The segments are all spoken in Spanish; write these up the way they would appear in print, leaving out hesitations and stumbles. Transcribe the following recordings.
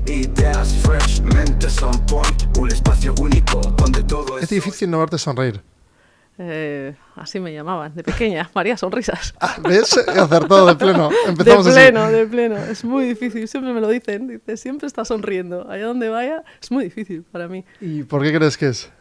Ideas fresh, mentes on point, un espacio único donde todo Es difícil no verte sonreír. Así me llamaban, de pequeña, María Sonrisas. ¿Ves? He acertado de pleno. Empezamos de pleno. Es muy difícil, siempre me lo dicen. Dice, siempre está sonriendo. Allá donde vaya, es muy difícil para mí. ¿Y por qué crees que es?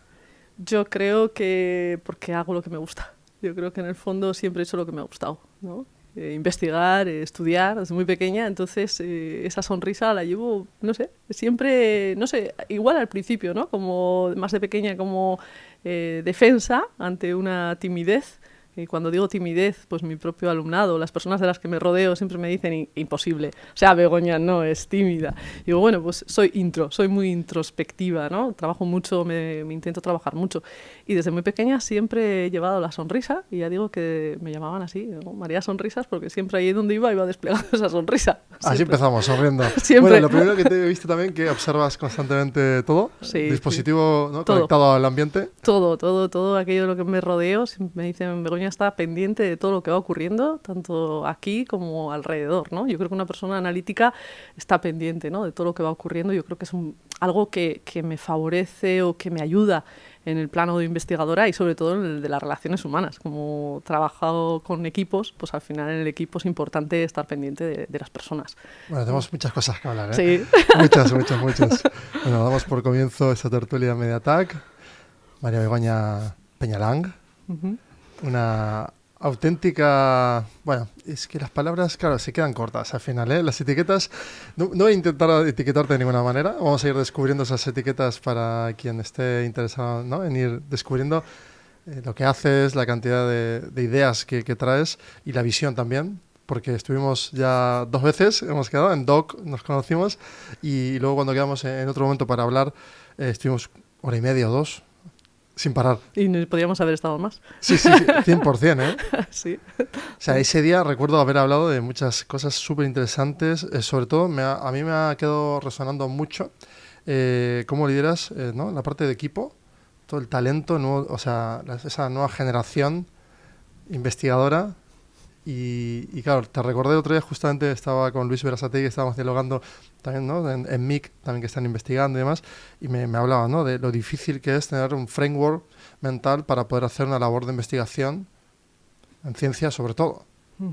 Yo creo que porque hago lo que me gusta. Yo creo que en el fondo siempre he hecho lo que me ha gustado, ¿no? Investigar, estudiar desde muy pequeña, entonces esa sonrisa la llevo, no sé, siempre, no sé, igual al principio, ¿no? Como más de pequeña como defensa ante una timidez. Y cuando digo timidez, pues mi propio alumnado, las personas de las que me rodeo siempre me dicen imposible. O sea, Begoña no es tímida. Y digo, bueno, pues soy muy introspectiva, ¿no? Trabajo mucho, me intento trabajar mucho. Y desde muy pequeña siempre he llevado la sonrisa y ya digo que me llamaban así, ¿no? María Sonrisas, porque siempre ahí donde iba desplegando esa sonrisa. Siempre. Así empezamos, sonriendo. Siempre. Bueno, lo primero que te he visto también que observas constantemente todo, sí, dispositivo, ¿no? Todo. Conectado al ambiente. Todo aquello de lo que me rodeo, me dicen, Begoña está pendiente de todo lo que va ocurriendo, tanto aquí como alrededor, ¿no? Yo creo que una persona analítica está pendiente, ¿no? De todo lo que va ocurriendo. Yo creo que es algo que me favorece o que me ayuda en el plano de investigadora y sobre todo en el de las relaciones humanas. Como he trabajado con equipos, pues al final en el equipo es importante estar pendiente de las personas. Bueno, tenemos muchas cosas que hablar, ¿eh? Sí. Muchas. Bueno, damos por comienzo esta tertulia Mediatac. María Begoña Peñalang. Una auténtica... Bueno, es que las palabras, claro, se quedan cortas al final, ¿eh? Las etiquetas... No voy a intentar etiquetarte de ninguna manera. Vamos a ir descubriendo esas etiquetas para quien esté interesado, ¿no? En ir descubriendo lo que haces, la cantidad de ideas que traes y la visión también. Porque estuvimos ya 2 veces, hemos quedado, en DOC nos conocimos y luego cuando quedamos en otro momento para hablar, estuvimos 1:30 o 2 sin parar. Y podríamos haber estado más. Sí, 100%, ¿eh? Sí. O sea, ese día recuerdo haber hablado de muchas cosas súper interesantes. Sobre todo, a mí me ha quedado resonando mucho cómo lideras, ¿no? La parte de equipo, todo el talento, nuevo, o sea, esa nueva generación investigadora. Y claro, te recordé otro día, justamente estaba con Luis Berasategui, estábamos dialogando también, ¿no? en MIC, también que están investigando y demás, y me hablaba, ¿no? De lo difícil que es tener un framework mental para poder hacer una labor de investigación en ciencia sobre todo.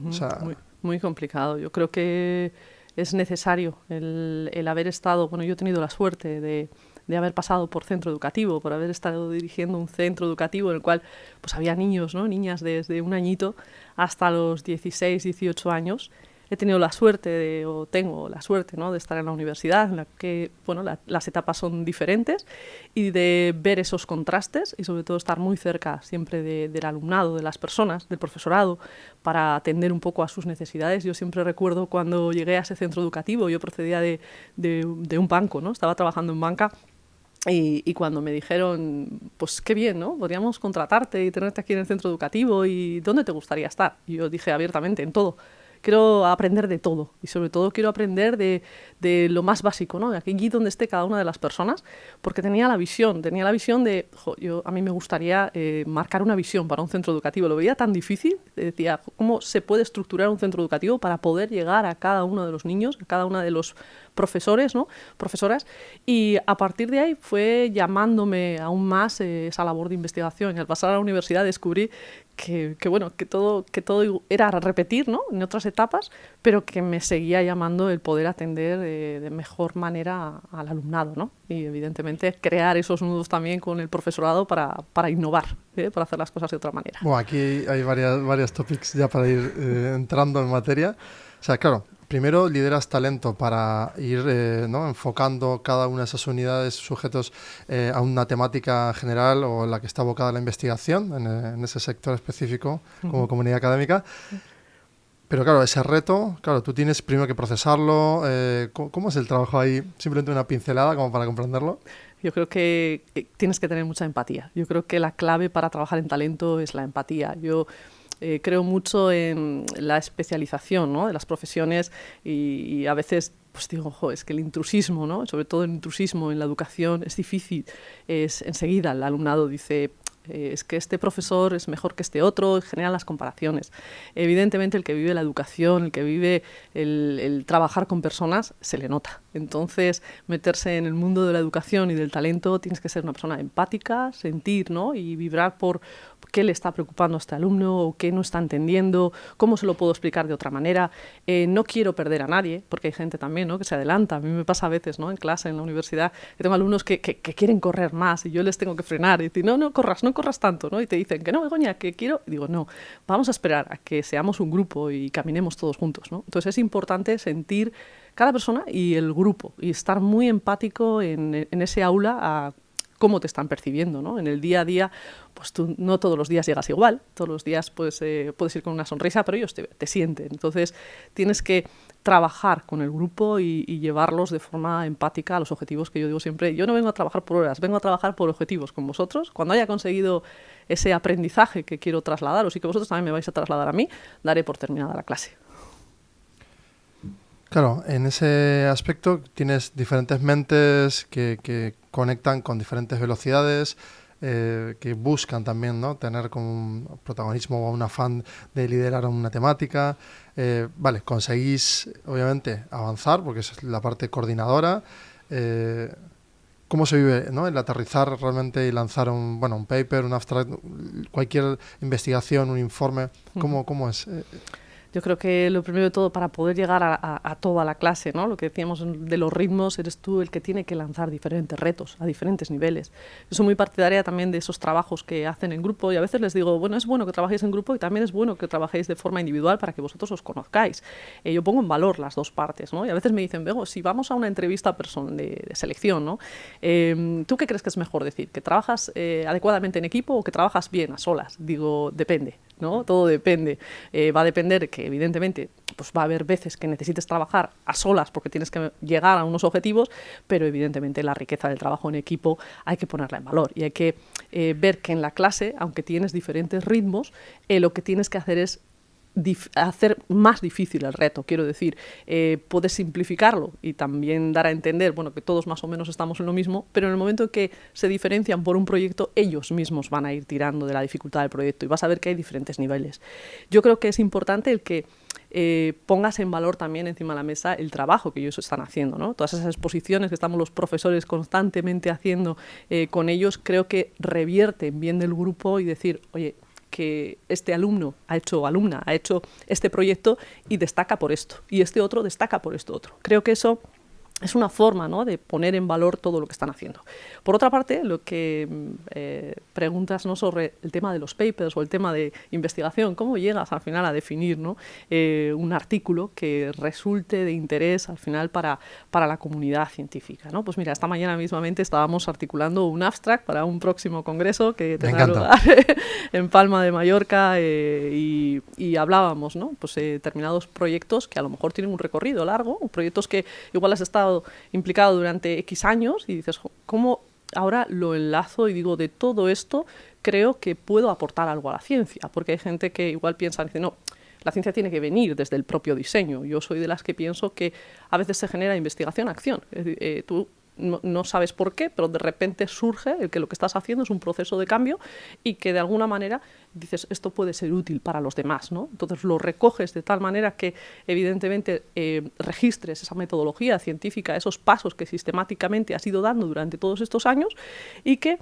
O sea, muy complicado. Yo creo que es necesario el haber estado, bueno, yo he tenido la suerte de haber pasado por centro educativo, por haber estado dirigiendo un centro educativo en el cual pues había niños, ¿no? Niñas desde 1 añito hasta los 16, 18 años. He tenido la suerte tengo la suerte, ¿no? De estar en la universidad, en la que bueno, las etapas son diferentes y de ver esos contrastes y sobre todo estar muy cerca siempre del alumnado, de las personas, del profesorado, para atender un poco a sus necesidades. Yo siempre recuerdo cuando llegué a ese centro educativo, yo procedía de un banco, ¿no? Estaba trabajando en banca. Y cuando me dijeron, pues qué bien, ¿no? Podríamos contratarte y tenerte aquí en el centro educativo y ¿dónde te gustaría estar? Y yo dije abiertamente, en todo. Quiero aprender de todo y sobre todo quiero aprender de lo más básico, ¿no? De aquí donde esté cada una de las personas, porque tenía la visión de, a mí me gustaría marcar una visión para un centro educativo. Lo veía tan difícil, decía, ¿cómo se puede estructurar un centro educativo para poder llegar a cada uno de los niños, a cada uno de los profesores, ¿no? Profesoras? Y a partir de ahí fue llamándome aún más esa labor de investigación. Y al pasar a la universidad descubrí que todo era repetir, ¿no? En otras etapas, pero que me seguía llamando el poder atender de mejor manera al alumnado, ¿no? Y evidentemente crear esos nudos también con el profesorado para innovar, para hacer las cosas de otra manera. Bueno, aquí hay varias topics ya para ir entrando en materia. O sea, claro, primero lideras talento para ir ¿no? enfocando cada una de esas unidades, sujetos a una temática general o en la que está abocada la investigación en ese sector específico como comunidad académica. Pero claro, ese reto, claro, tú tienes primero que procesarlo. ¿Cómo es el trabajo ahí? Simplemente una pincelada como para comprenderlo. Yo creo que tienes que tener mucha empatía. Yo creo que la clave para trabajar en talento es la empatía. Yo creo mucho en la especialización, ¿no? De las profesiones y a veces pues digo, es que el intrusismo, ¿no? Sobre todo el intrusismo en la educación es difícil. Enseguida el alumnado dice, es que este profesor es mejor que este otro, generan las comparaciones. Evidentemente el que vive la educación, el que vive el trabajar con personas, se le nota. Entonces, meterse en el mundo de la educación y del talento, tienes que ser una persona empática, sentir, ¿no? Y vibrar por qué le está preocupando a este alumno, o qué no está entendiendo, cómo se lo puedo explicar de otra manera. No quiero perder a nadie, porque hay gente también, ¿no?, que se adelanta. A mí me pasa a veces, ¿no?, en clase, en la universidad, que tengo alumnos que quieren correr más y yo les tengo que frenar y decir, no corras tanto, ¿no? Y te dicen que no, Begoña, que quiero. Y digo, no, vamos a esperar a que seamos un grupo y caminemos todos juntos, ¿no? Entonces es importante sentir cada persona y el grupo y estar muy empático en ese aula a cómo te están percibiendo, ¿no? En el día a día, pues tú no todos los días llegas igual, todos los días puedes ir con una sonrisa, pero ellos te sienten. Entonces tienes que trabajar con el grupo y llevarlos de forma empática a los objetivos que yo digo siempre. Yo no vengo a trabajar por horas, vengo a trabajar por objetivos con vosotros. Cuando haya conseguido ese aprendizaje que quiero trasladaros y que vosotros también me vais a trasladar a mí, daré por terminada la clase. Claro, en ese aspecto tienes diferentes mentes que conectan con diferentes velocidades, que buscan también, ¿no?, tener como un protagonismo o un afán de liderar una temática. Vale, conseguís obviamente avanzar porque es la parte coordinadora. ¿Cómo se vive, ¿no?, el aterrizar realmente y lanzar un paper, un abstract, cualquier investigación, un informe? ¿Cómo es? Yo creo que lo primero de todo, para poder llegar a toda la clase, ¿no?, lo que decíamos de los ritmos, eres tú el que tiene que lanzar diferentes retos a diferentes niveles. Yo soy muy partidaria también de esos trabajos que hacen en grupo y a veces les digo, bueno, es bueno que trabajéis en grupo y también es bueno que trabajéis de forma individual para que vosotros os conozcáis. Yo pongo en valor las dos partes, ¿no? Y a veces me dicen, Bego, si vamos a una entrevista de selección, ¿no?, ¿tú qué crees que es mejor decir? ¿Que trabajas adecuadamente en equipo o que trabajas bien a solas? Digo, depende, ¿no? Todo depende. Va a depender que evidentemente pues va a haber veces que necesites trabajar a solas porque tienes que llegar a unos objetivos, pero evidentemente la riqueza del trabajo en equipo hay que ponerla en valor y hay que ver que en la clase, aunque tienes diferentes ritmos, lo que tienes que hacer es hacer más difícil el reto. Quiero decir, puedes simplificarlo y también dar a entender, bueno, que todos más o menos estamos en lo mismo, pero en el momento que se diferencian por un proyecto, ellos mismos van a ir tirando de la dificultad del proyecto y vas a ver que hay diferentes niveles. Yo creo que es importante el que pongas en valor también encima de la mesa el trabajo que ellos están haciendo, ¿no? Todas esas exposiciones que estamos los profesores constantemente haciendo con ellos, creo que revierten bien del grupo y decir, oye, que este alumno alumna ha hecho este proyecto y destaca por esto, y este otro destaca por esto otro. Creo que eso es una forma, ¿no?, de poner en valor todo lo que están haciendo. Por otra parte, lo que preguntas, ¿no?, sobre el tema de los papers o el tema de investigación, ¿cómo llegas al final a definir, ¿no?, un artículo que resulte de interés al final para la comunidad científica, ¿no? Pues mira, esta mañana mismamente estábamos articulando un abstract para un próximo congreso que tendrá lugar en Palma de Mallorca y hablábamos, ¿no?, pues determinados proyectos que a lo mejor tienen un recorrido largo, proyectos que igual has estado implicado durante X años y dices, ¿cómo ahora lo enlazo? Y digo, de todo esto creo que puedo aportar algo a la ciencia, porque hay gente que igual piensa, dice, no, la ciencia tiene que venir desde el propio diseño. Yo soy de las que pienso que a veces se genera investigación-acción. Tú no sabes por qué, pero de repente surge el que lo que estás haciendo es un proceso de cambio y que de alguna manera dices, esto puede ser útil para los demás, ¿no? Entonces lo recoges de tal manera que evidentemente registres esa metodología científica, esos pasos que sistemáticamente has ido dando durante todos estos años y que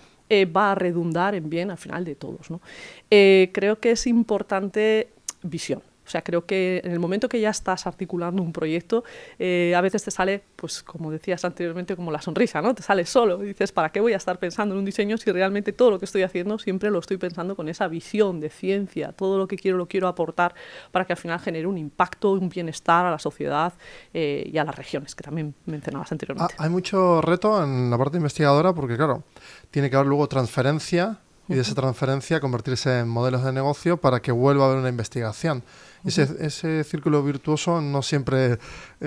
va a redundar en bien al final de todos, ¿no? Creo que es importante visión. O sea, creo que en el momento que ya estás articulando un proyecto, a veces te sale, pues como decías anteriormente, como la sonrisa, ¿no? Te sale solo y dices, ¿para qué voy a estar pensando en un diseño si realmente todo lo que estoy haciendo siempre lo estoy pensando con esa visión de ciencia? Todo lo que quiero lo quiero aportar para que al final genere un impacto, un bienestar a la sociedad y a las regiones, que también mencionabas anteriormente. Hay mucho reto en la parte investigadora porque, claro, tiene que haber luego transferencia y de esa transferencia convertirse en modelos de negocio para que vuelva a haber una investigación. Ese círculo virtuoso no siempre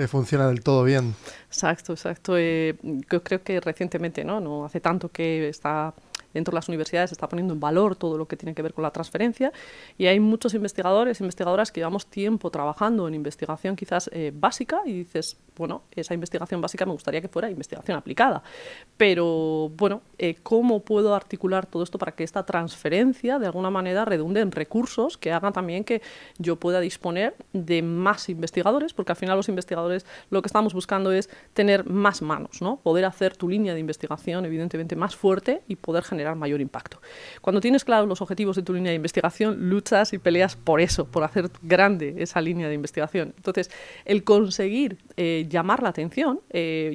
funciona del todo bien. Exacto. Yo creo que recientemente, no hace tanto que está dentro de las universidades se está poniendo en valor todo lo que tiene que ver con la transferencia, y hay muchos investigadores, investigadoras que llevamos tiempo trabajando en investigación quizás básica, y dices, bueno, esa investigación básica me gustaría que fuera investigación aplicada, pero bueno, ¿cómo puedo articular todo esto para que esta transferencia de alguna manera redunde en recursos que hagan también que yo pueda disponer de más investigadores? Porque al final los investigadores lo que estamos buscando es tener más manos, ¿no? Poder hacer tu línea de investigación evidentemente más fuerte y poder generar mayor impacto. Cuando tienes claros los objetivos de tu línea de investigación, luchas y peleas por eso, por hacer grande esa línea de investigación. Entonces, el conseguir llamar la atención,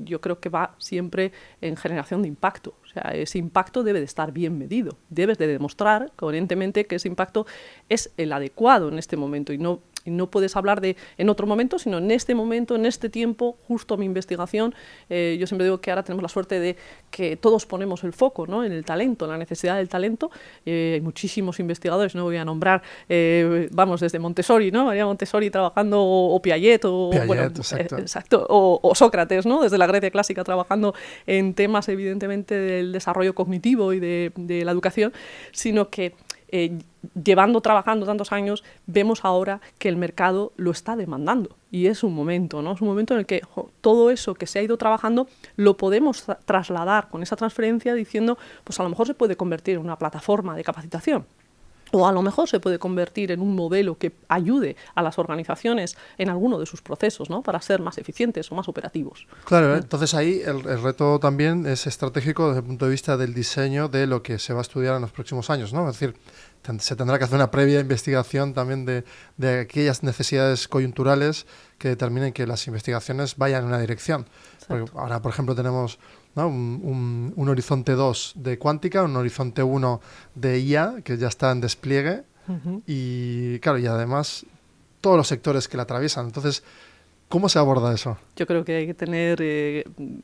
yo creo que va siempre en generación de impacto. O sea, ese impacto debe de estar bien medido. Debes de demostrar coherentemente que ese impacto es el adecuado en este momento, y no puedes hablar de en otro momento, sino en este momento, en este tiempo, justo a mi investigación. Yo siempre digo que ahora tenemos la suerte de que todos ponemos el foco, ¿no?, en el talento, en la necesidad del talento. Hay muchísimos investigadores, no voy a nombrar, vamos, desde Montessori, ¿no?, María Montessori trabajando, o Piaget, bueno, exacto, o Sócrates, ¿no?, desde la Grecia clásica trabajando en temas evidentemente del desarrollo cognitivo y de la educación, sino que trabajando tantos años, vemos ahora que el mercado lo está demandando, y es un momento, ¿no? Es un momento en el que todo eso que se ha ido trabajando lo podemos trasladar con esa transferencia, diciendo, pues a lo mejor se puede convertir en una plataforma de capacitación. O a lo mejor se puede convertir en un modelo que ayude a las organizaciones en alguno de sus procesos, ¿no?, para ser más eficientes o más operativos. Claro, entonces ahí el reto también es estratégico desde el punto de vista del diseño de lo que se va a estudiar en los próximos años, ¿no? Es decir, se tendrá que hacer una previa investigación también de aquellas necesidades coyunturales que determinen que las investigaciones vayan en una dirección. Porque ahora, por ejemplo, tenemos, ¿no?, un horizonte 2 de cuántica, un horizonte 1 de IA, que ya está en despliegue, y claro, y además todos los sectores que la atraviesan. Entonces, ¿cómo se aborda eso? Yo creo que hay que tener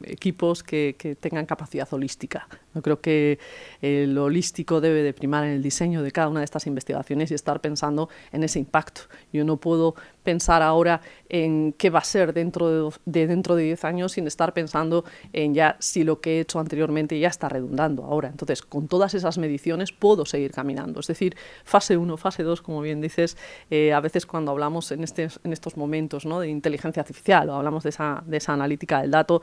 equipos que tengan capacidad holística. Yo creo que lo holístico debe de primar en el diseño de cada una de estas investigaciones y estar pensando en ese impacto. Yo no puedo pensar ahora en qué va a ser dentro de 10 años sin estar pensando en ya si lo que he hecho anteriormente ya está redundando ahora. Entonces, con todas esas mediciones puedo seguir caminando. Es decir, fase 1, fase 2, como bien dices, a veces cuando hablamos en estos momentos, ¿no?, de inteligencia artificial, o hablamos de esa analítica del dato,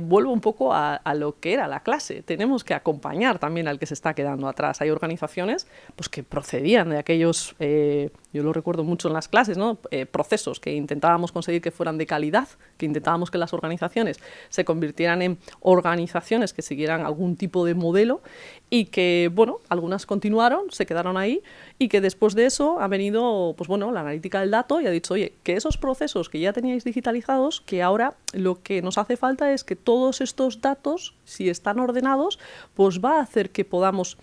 vuelvo un poco a lo que era la clase. Tenemos que acompañar también al que se está quedando atrás. Hay organizaciones pues, que procedían de aquellos, yo lo recuerdo mucho en las clases, ¿no?, procesos que intentábamos conseguir que fueran de calidad, que intentábamos que las organizaciones se convirtieran en organizaciones que siguieran algún tipo de modelo, y que, bueno, algunas continuaron, se quedaron ahí, y que después de eso ha venido, pues bueno, la analítica del dato y ha dicho, oye, que esos procesos que ya teníais digitalizados, que ahora lo que nos hace falta es que todos estos datos, si están ordenados, pues va a hacer que podamos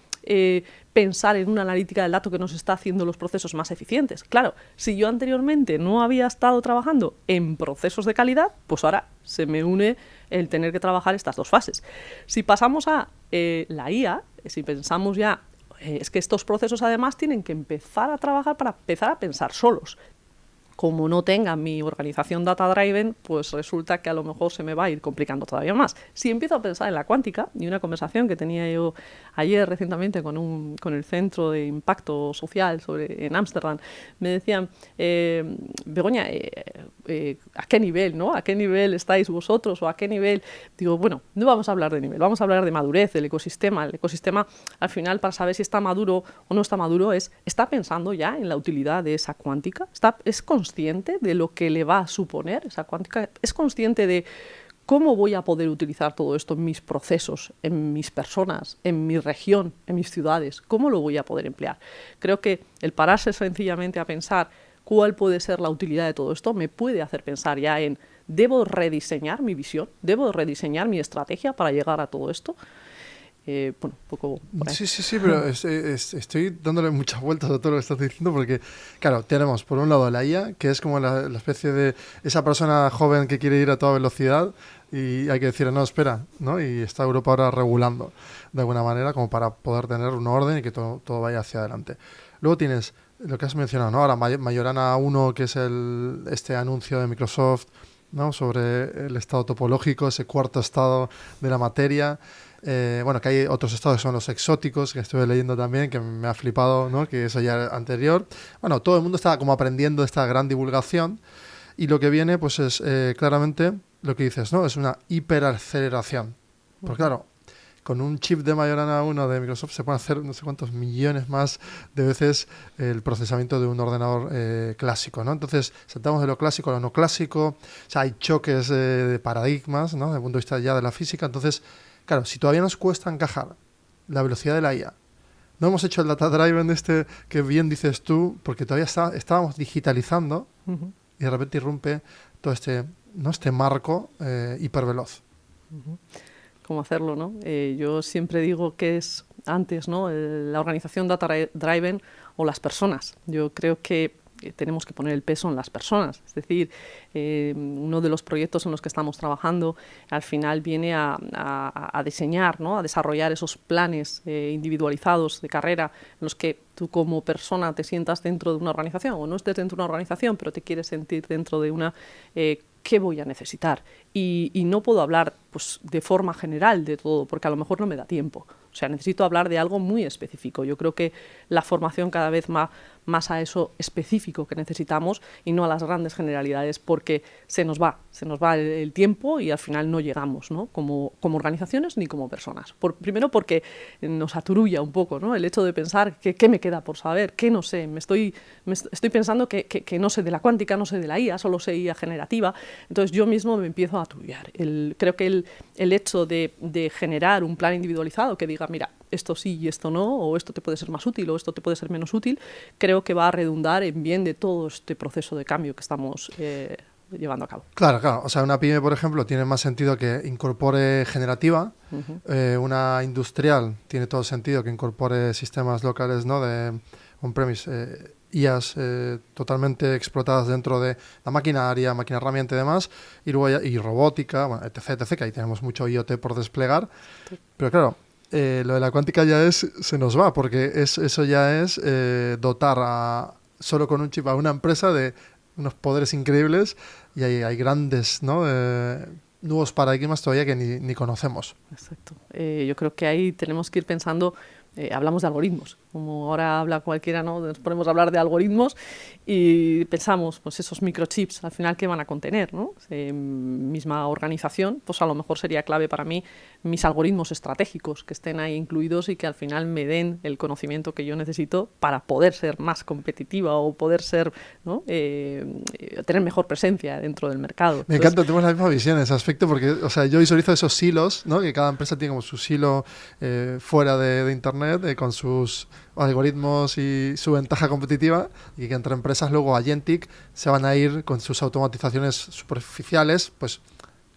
pensar en una analítica del dato que nos está haciendo los procesos más eficientes. Claro, si yo anteriormente no había estado trabajando en procesos de calidad, pues ahora se me une el tener que trabajar estas dos fases. Si pasamos a la IA, si pensamos ya, es que estos procesos además tienen que empezar a trabajar para empezar a pensar solos. Como no tenga mi organización data-driven, pues resulta que a lo mejor se me va a ir complicando todavía más. Si empiezo a pensar en la cuántica, y una conversación que tenía yo ayer recientemente con el Centro de Impacto Social en Ámsterdam, me decían, Begoña, ¿a qué nivel, no? ¿A qué nivel estáis vosotros? ¿O a qué nivel? Digo, bueno, no vamos a hablar de nivel, vamos a hablar de madurez del ecosistema. El ecosistema, al final, para saber si está maduro o no está maduro, ¿está pensando ya en la utilidad de esa cuántica? ¿Es consciente de lo que le va a suponer esa cuántica? ¿Es consciente de cómo voy a poder utilizar todo esto en mis procesos, en mis personas, en mi región, en mis ciudades? ¿Cómo lo voy a poder emplear? Creo que el pararse sencillamente a pensar cuál puede ser la utilidad de todo esto me puede hacer pensar ya en ¿debo rediseñar mi visión? ¿Debo rediseñar mi estrategia para llegar a todo esto? Bueno, un poco por ahí. Sí, pero estoy dándole muchas vueltas a todo lo que estás diciendo, porque, claro, tenemos por un lado la IA, que es como la especie de esa persona joven que quiere ir a toda velocidad y hay que decirle, no, espera, ¿no? Y está Europa ahora regulando de alguna manera como para poder tener un orden y que todo vaya hacia adelante. Luego tienes lo que has mencionado, ¿no? Ahora Majorana 1, que es este anuncio de Microsoft, ¿no?, sobre el estado topológico, ese cuarto estado de la materia. Bueno, que hay otros estados que son los exóticos, que estuve leyendo también, que me ha flipado, ¿no? Que eso ya era anterior. Bueno, todo el mundo está como aprendiendo esta gran divulgación y lo que viene pues es claramente lo que dices, ¿no? Es una hiperaceleración. Porque claro, con un chip de Majorana 1 de Microsoft se pueden hacer no sé cuántos millones más de veces el procesamiento de un ordenador clásico, ¿no? Entonces, saltamos de lo clásico a lo no clásico, o sea, hay choques de paradigmas, ¿no? Desde el punto de vista ya de la física. Entonces, claro, si todavía nos cuesta encajar la velocidad de la IA, no hemos hecho el data driven que bien dices tú, porque todavía estábamos digitalizando y de repente irrumpe todo este marco hiperveloz. Cómo hacerlo, ¿no? Yo siempre digo que es antes, ¿no? La organización data driven o las personas. Yo creo que tenemos que poner el peso en las personas. Es decir, uno de los proyectos en los que estamos trabajando al final viene a diseñar, ¿no? A desarrollar esos planes individualizados de carrera en los que tú como persona te sientas dentro de una organización o no estés dentro de una organización, pero te quieres sentir dentro de una... ¿Qué voy a necesitar? Y no puedo hablar pues, de forma general de todo, porque a lo mejor no me da tiempo. O sea, necesito hablar de algo muy específico. Yo creo que la formación cada vez más a eso específico que necesitamos y no a las grandes generalidades, porque se nos va el tiempo y al final no llegamos, ¿no? Como organizaciones ni como personas. Primero porque nos aturulla un poco, ¿no? El hecho de pensar qué me queda por saber, qué no sé. Estoy pensando que no sé de la cuántica, no sé de la IA, solo sé IA generativa. Entonces yo mismo me empiezo a aturullar. Creo que el hecho de generar un plan individualizado que diga, mira, esto sí y esto no, o esto te puede ser más útil o esto te puede ser menos útil, creo que va a redundar en bien de todo este proceso de cambio que estamos llevando a cabo. Claro. O sea, una pyme, por ejemplo, tiene más sentido que incorpore generativa. Una industrial tiene todo sentido que incorpore sistemas locales, ¿no? De on-premise, IAs totalmente explotadas dentro de la maquinaria, máquina herramienta y demás, y luego y robótica, bueno, etc., que ahí tenemos mucho IoT por desplegar. Sí. Pero claro, lo de la cuántica ya se nos va, porque eso ya es dotar solo con un chip a una empresa de unos poderes increíbles y hay grandes, ¿no? Nuevos paradigmas todavía que ni conocemos. Exacto. Yo creo que ahí tenemos que ir pensando, hablamos de algoritmos, como ahora habla cualquiera, ¿no? Nos ponemos a hablar de algoritmos y pensamos, pues esos microchips, al final, ¿qué van a contener, ¿no? Misma organización, pues a lo mejor sería clave para mí mis algoritmos estratégicos que estén ahí incluidos y que al final me den el conocimiento que yo necesito para poder ser más competitiva o poder ser, ¿no? Tener mejor presencia dentro del mercado. Me encanta, tenemos la misma visión en ese aspecto porque, o sea, yo visualizo esos silos, ¿no? Que cada empresa tiene como su silo fuera de Internet con sus algoritmos y su ventaja competitiva, y que entre empresas luego Agentic se van a ir con sus automatizaciones superficiales, pues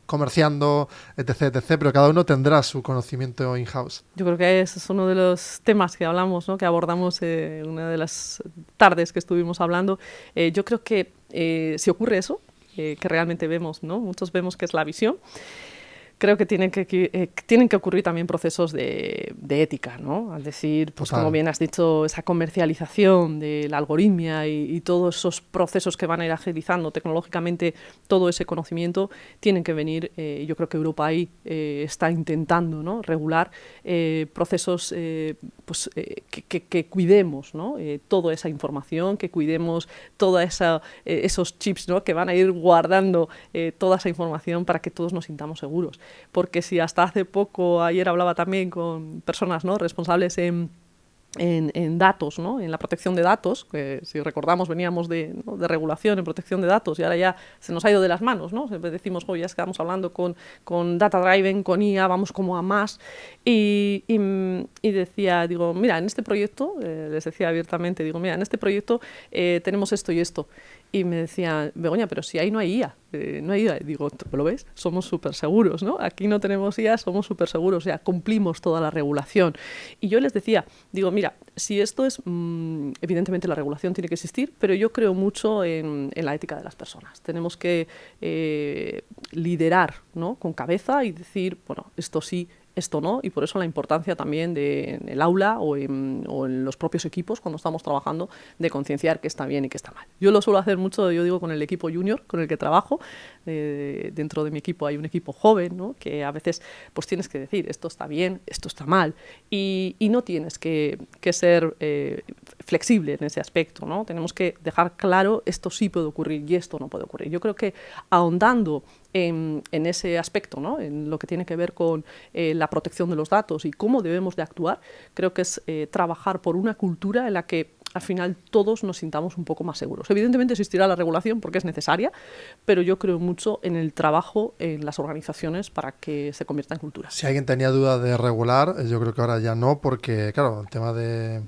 comerciando, etc., pero cada uno tendrá su conocimiento in-house. Yo creo que ese es uno de los temas que hablamos, ¿no? Que abordamos una de las tardes que estuvimos hablando. Yo creo que si ocurre eso, que realmente vemos, ¿no? Muchos vemos que es la visión. Creo que tienen que ocurrir también procesos de ética, ¿no? Es decir, pues como bien has dicho, esa comercialización de la algoritmia y todos esos procesos que van a ir agilizando tecnológicamente todo ese conocimiento tienen que venir. Yo creo que Europa ahí está intentando, ¿no? Regular procesos que cuidemos, ¿no? Toda esa información, que cuidemos todos esos chips, ¿no? Que van a ir guardando toda esa información para que todos nos sintamos seguros. Porque si hasta hace poco, ayer hablaba también con personas, ¿no? Responsables en datos, ¿no? En la protección de datos, que si recordamos veníamos de regulación en protección de datos y ahora ya se nos ha ido de las manos, ¿no? Siempre decimos, ya estamos hablando con data driven, con IA, vamos como a más. Y decía, digo, mira, en este proyecto, les decía abiertamente, digo, mira, en este proyecto tenemos esto y esto. Y me decía, Begoña, pero si ahí no hay IA, no hay IA. Digo, ¿lo ves? Somos súper seguros, ¿no? Aquí no tenemos IA, somos súper seguros, o sea, cumplimos toda la regulación. Y yo les decía, digo, mira, si esto es, evidentemente la regulación tiene que existir, pero yo creo mucho en la ética de las personas. Tenemos que liderar, ¿no?, con cabeza y decir, bueno, esto sí, esto no, y por eso la importancia también en el aula o en los propios equipos cuando estamos trabajando de concienciar qué está bien y qué está mal. Yo lo suelo hacer mucho, yo digo, con el equipo junior con el que trabajo. Dentro de mi equipo hay un equipo joven, ¿no?, que a veces pues tienes que decir esto está bien, esto está mal, y no tienes que ser flexible en ese aspecto, ¿no? Tenemos que dejar claro esto sí puede ocurrir y esto no puede ocurrir. Yo creo que ahondando en ese aspecto, ¿no?, en lo que tiene que ver con la protección de los datos y cómo debemos de actuar, creo que es trabajar por una cultura en la que al final todos nos sintamos un poco más seguros. Evidentemente existirá la regulación porque es necesaria, pero yo creo mucho en el trabajo en las organizaciones para que se convierta en cultura. Si alguien tenía duda de regular, yo creo que ahora ya no, porque claro, el tema de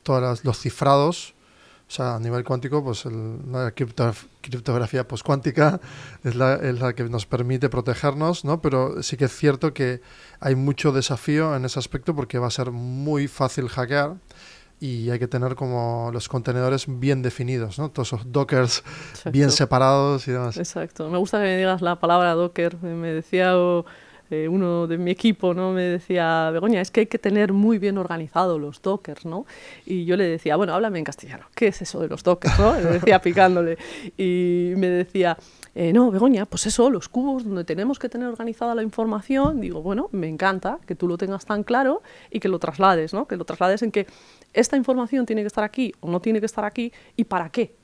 todos los cifrados, o sea, a nivel cuántico, pues la criptografía cuántica es la que nos permite protegernos, ¿no? Pero sí que es cierto que hay mucho desafío en ese aspecto porque va a ser muy fácil hackear y hay que tener como los contenedores bien definidos, ¿no? Todos esos dockers bien separados y demás. Exacto. Me gusta que me digas la palabra docker. Me decía uno de mi equipo, ¿no?, me decía, Begoña, es que hay que tener muy bien organizados los dockers, ¿no? Y yo le decía, bueno, háblame en castellano, ¿qué es eso de los dockers, no? Le decía picándole. Y me decía, no, Begoña, pues eso, los cubos donde tenemos que tener organizada la información. Digo, bueno, me encanta que tú lo tengas tan claro y que lo traslades, ¿no? Que lo traslades en que esta información tiene que estar aquí o no tiene que estar aquí y para qué.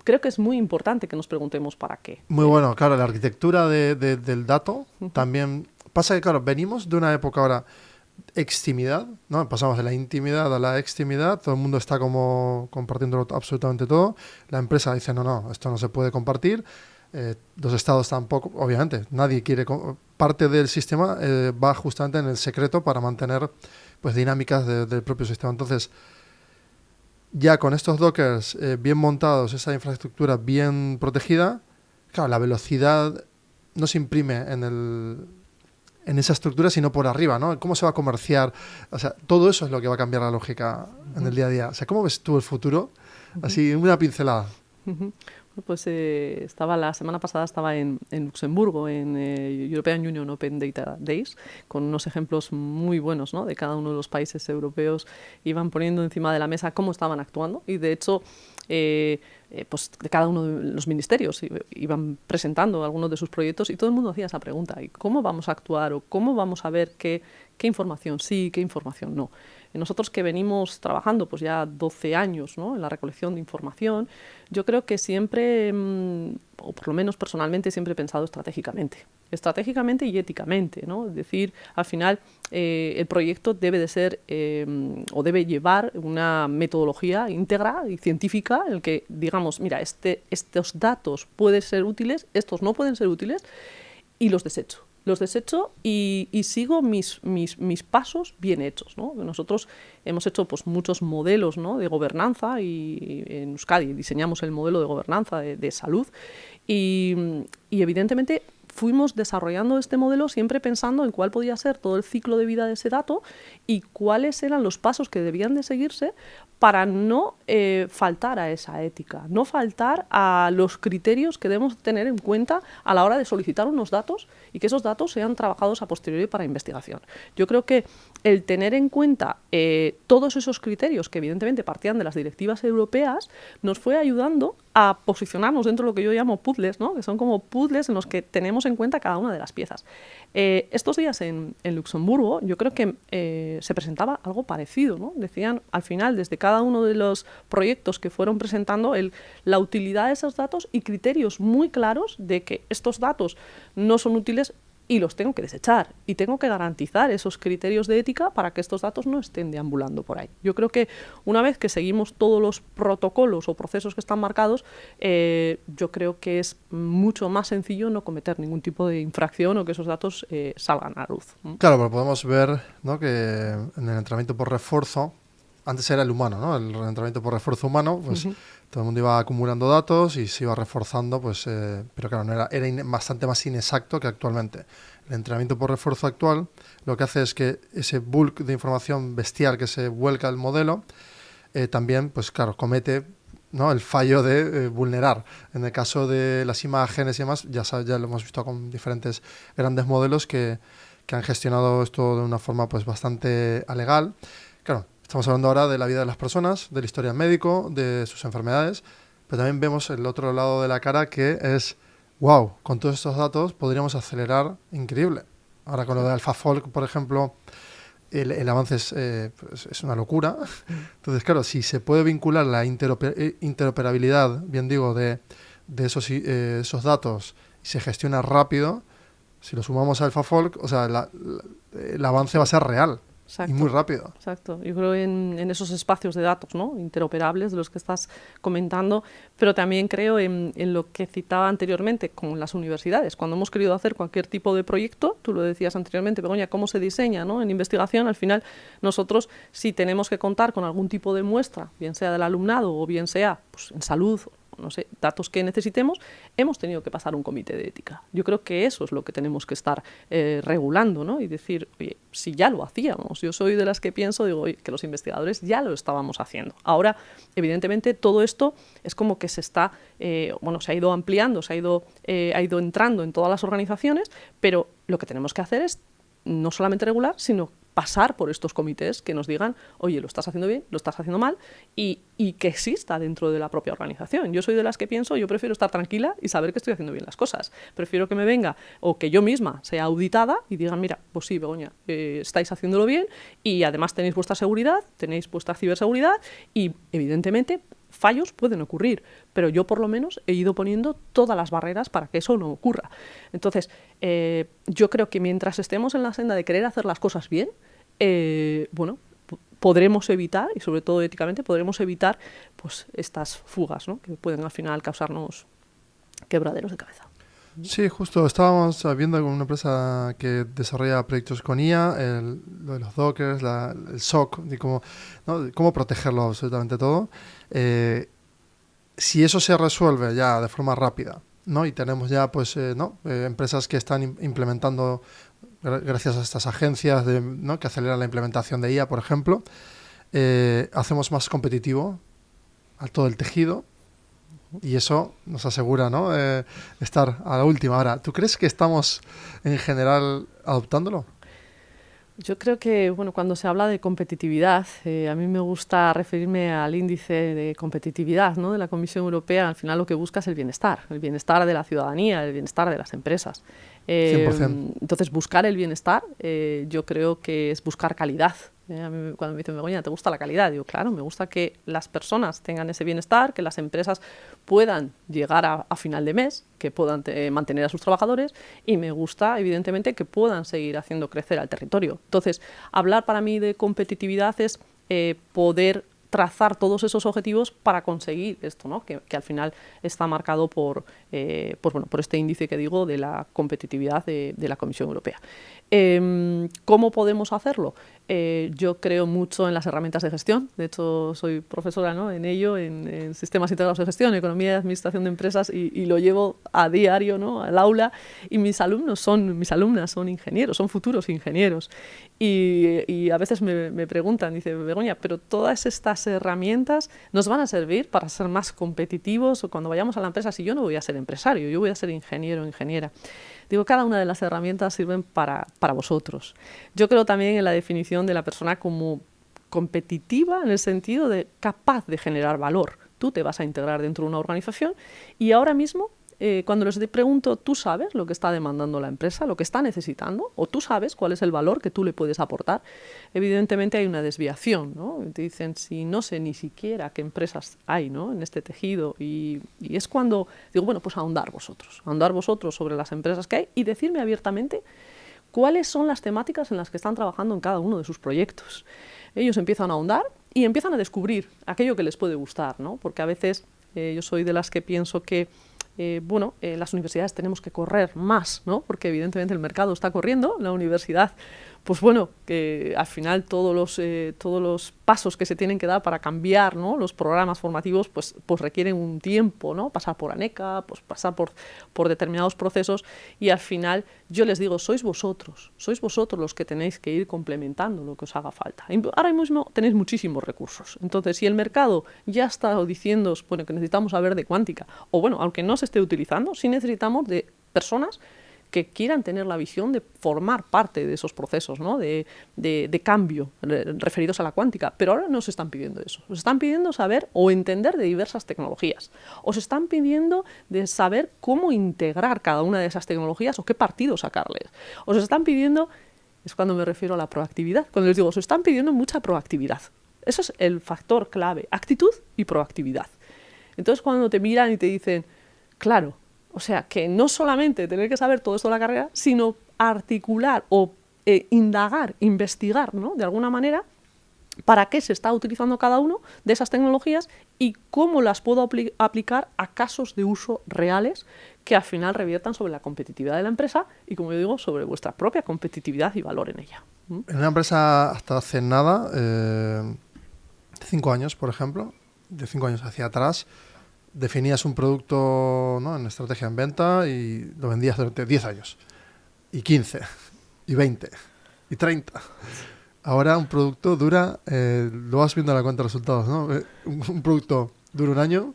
Creo que es muy importante que nos preguntemos para qué. Muy bueno, claro, la arquitectura del dato también. Pasa que, claro, venimos de una época ahora extimidad, ¿no? Pasamos de la intimidad a la extimidad, todo el mundo está como compartiendo absolutamente todo. La empresa dice, no, esto no se puede compartir. Los estados tampoco, obviamente, nadie quiere. Parte del sistema va justamente en el secreto para mantener pues dinámicas del propio sistema. Entonces, ya con estos dockers bien montados, esa infraestructura bien protegida, claro, la velocidad no se imprime en esa estructura, sino por arriba, ¿no? ¿Cómo se va a comerciar? O sea, todo eso es lo que va a cambiar la lógica en el día a día. O sea, ¿cómo ves tú el futuro? Así, una pincelada. Pues la semana pasada estaba en Luxemburgo, en European Union Open Data Days, con unos ejemplos muy buenos, ¿no?, de cada uno de los países europeos. Iban poniendo encima de la mesa cómo estaban actuando y, de hecho, pues de cada uno de los ministerios iban presentando algunos de sus proyectos y todo el mundo hacía esa pregunta: ¿y cómo vamos a actuar o cómo vamos a ver qué información sí, qué información no? Nosotros que venimos trabajando pues ya 12 años, ¿no?, en la recolección de información, yo creo que siempre, o por lo menos personalmente, siempre he pensado estratégicamente y éticamente, ¿no? Es decir, al final el proyecto debe de ser o debe llevar una metodología íntegra y científica en el que digamos, mira, estos datos pueden ser útiles, estos no pueden ser útiles, y los desecho y sigo mis pasos bien hechos, ¿no? Nosotros hemos hecho pues muchos modelos, ¿no?, de gobernanza y en Euskadi diseñamos el modelo de gobernanza de salud y evidentemente fuimos desarrollando este modelo siempre pensando en cuál podía ser todo el ciclo de vida de ese dato y cuáles eran los pasos que debían de seguirse para no faltar a esa ética, no faltar a los criterios que debemos tener en cuenta a la hora de solicitar unos datos y que esos datos sean trabajados a posteriori para investigación. Yo creo que el tener en cuenta todos esos criterios que evidentemente partían de las directivas europeas nos fue ayudando a posicionarnos dentro de lo que yo llamo puzzles, ¿no?, que son como puzzles en los que tenemos en cuenta cada una de las piezas. Estos días en Luxemburgo yo creo que se presentaba algo parecido, ¿no? Decían al final desde cada uno de los proyectos que fueron presentando la utilidad de esos datos y criterios muy claros de que estos datos no son útiles y los tengo que desechar y tengo que garantizar esos criterios de ética para que estos datos no estén deambulando por ahí. Yo creo que una vez que seguimos todos los protocolos o procesos que están marcados, yo creo que es mucho más sencillo no cometer ningún tipo de infracción o que esos datos salgan a la luz. Claro, pero podemos ver, ¿no?, que en el entrenamiento por refuerzo, antes era el humano, ¿no?, el entrenamiento por refuerzo humano, pues todo el mundo iba acumulando datos y se iba reforzando, pues, pero claro, era bastante más inexacto que actualmente. El entrenamiento por refuerzo actual lo que hace es que ese bulk de información bestial que se vuelca al modelo también, pues claro, comete, ¿no?, el fallo de vulnerar. En el caso de las imágenes y demás, ya lo hemos visto con diferentes grandes modelos que han gestionado esto de una forma pues bastante alegal. Claro, estamos hablando ahora de la vida de las personas, del historial médico, de sus enfermedades, pero también vemos el otro lado de la cara, que es, wow, con todos estos datos podríamos acelerar increíble. Ahora con lo de AlphaFold, por ejemplo, el avance pues es una locura. Entonces, claro, si se puede vincular la interoperabilidad, bien digo, de esos datos y se gestiona rápido, si lo sumamos a AlphaFold, o sea, el avance va a ser real. Exacto. Y muy rápido. Exacto. Yo creo en esos espacios de datos, ¿no?, interoperables de los que estás comentando, pero también creo en lo que citaba anteriormente con las universidades. Cuando hemos querido hacer cualquier tipo de proyecto, tú lo decías anteriormente, Begoña, cómo se diseña, ¿no?, en investigación, al final nosotros, si tenemos que contar con algún tipo de muestra, bien sea del alumnado o bien sea pues, en salud, no sé, datos que necesitemos, hemos tenido que pasar un comité de ética. Yo creo que eso es lo que tenemos que estar regulando, ¿no? Y decir, oye, si ya lo hacíamos. Yo soy de las que pienso, digo, oye, que los investigadores ya lo estábamos haciendo. Ahora, evidentemente, todo esto es como que se está, se ha ido ampliando, ha ido entrando en todas las organizaciones, pero lo que tenemos que hacer es no solamente regular, sino pasar por estos comités que nos digan, oye, lo estás haciendo bien, lo estás haciendo mal, y que exista dentro de la propia organización. Yo soy de las que pienso, yo prefiero estar tranquila y saber que estoy haciendo bien las cosas. Prefiero que me venga o que yo misma sea auditada y digan, mira, pues sí, Begoña, estáis haciéndolo bien y además tenéis vuestra seguridad, tenéis vuestra ciberseguridad y, evidentemente, fallos pueden ocurrir, pero yo por lo menos he ido poniendo todas las barreras para que eso no ocurra. Entonces, yo creo que mientras estemos en la senda de querer hacer las cosas bien, podremos evitar, y sobre todo éticamente, podremos evitar pues estas fugas, ¿no?, que pueden al final causarnos quebraderos de cabeza. Sí, justo. Estábamos viendo con una empresa que desarrolla proyectos con IA, lo de los dockers, el SOC, de cómo protegerlo absolutamente todo. Si eso se resuelve ya de forma rápida, ¿no?, y tenemos ya pues empresas que están implementando, gracias a estas agencias ¿no?, que aceleran la implementación de IA, por ejemplo, hacemos más competitivo a todo el tejido. Y eso nos asegura, ¿no?, estar a la última hora. ¿Tú crees que estamos en general adoptándolo? Yo creo que cuando se habla de competitividad, a mí me gusta referirme al índice de competitividad, ¿no?, de la Comisión Europea. Al final lo que busca es el bienestar de la ciudadanía, el bienestar de las empresas. 100%. Entonces, buscar el bienestar yo creo que es buscar calidad. A mí, cuando me dicen, Begoña, ¿te gusta la calidad? Digo, claro, me gusta que las personas tengan ese bienestar, que las empresas puedan llegar a final de mes, que puedan mantener a sus trabajadores, y me gusta, evidentemente, que puedan seguir haciendo crecer al territorio. Entonces, hablar para mí de competitividad es poder trazar todos esos objetivos para conseguir esto, ¿no?, que al final está marcado por este índice que digo de la competitividad de la Comisión Europea. ¿Cómo podemos hacerlo? Yo creo mucho en las herramientas de gestión. De hecho, soy profesora, ¿no?, en ello, en sistemas integrados de gestión, economía y administración de empresas, y lo llevo a diario, ¿no?, al aula, y mis alumnas son ingenieros, son futuros ingenieros. Y a veces me preguntan, dice, Begoña, pero todas estas herramientas nos van a servir para ser más competitivos o cuando vayamos a la empresa. Si yo no voy a ser empresario, yo voy a ser ingeniero o ingeniera. Digo, cada una de las herramientas sirven para vosotros. Yo creo también en la definición de la persona como competitiva en el sentido de capaz de generar valor. Tú te vas a integrar dentro de una organización y ahora mismo, cuando les pregunto, ¿tú sabes lo que está demandando la empresa, lo que está necesitando? ¿O tú sabes cuál es el valor que tú le puedes aportar? Evidentemente hay una desviación, ¿no? Te dicen, si no sé ni siquiera qué empresas hay, ¿no?, en este tejido. Y es cuando digo, bueno, pues ahondar vosotros sobre las empresas que hay y decirme abiertamente cuáles son las temáticas en las que están trabajando en cada uno de sus proyectos. Ellos empiezan a ahondar y empiezan a descubrir aquello que les puede gustar, ¿no? Porque a veces yo soy de las que pienso que las universidades tenemos que correr más, ¿no?, porque evidentemente el mercado está corriendo, la universidad pues bueno, que al final todos los pasos que se tienen que dar para cambiar, ¿no?, los programas formativos, pues requieren un tiempo, ¿no? Pasar por ANECA, pues pasar por determinados procesos, y al final yo les digo, sois vosotros los que tenéis que ir complementando lo que os haga falta. Ahora mismo tenéis muchísimos recursos, entonces si el mercado ya está diciendo, bueno, que necesitamos saber de cuántica, o bueno, aunque no se esté utilizando, sí necesitamos de personas que quieran tener la visión de formar parte de esos procesos, ¿no?, de cambio referidos a la cuántica. Pero ahora no se están pidiendo eso. Os están pidiendo saber o entender de diversas tecnologías. Os están pidiendo de saber cómo integrar cada una de esas tecnologías o qué partido sacarles. Os están pidiendo, es cuando me refiero a la proactividad, cuando les digo, os están pidiendo mucha proactividad. Eso es el factor clave, actitud y proactividad. Entonces cuando te miran y te dicen, claro, o sea, que no solamente tener que saber todo esto de la carrera, sino articular o indagar, investigar, ¿no?, de alguna manera, para qué se está utilizando cada uno de esas tecnologías y cómo las puedo aplicar a casos de uso reales que al final reviertan sobre la competitividad de la empresa y, como yo digo, sobre vuestra propia competitividad y valor en ella. En una empresa hasta hace nada, 5 años, por ejemplo, de 5 años hacia atrás, definías un producto, ¿no?, en estrategia en venta y lo vendías durante 10 años, y 15, y 20, y 30. Ahora un producto dura, lo vas viendo en la cuenta de resultados, ¿no? Un producto dura 1 año,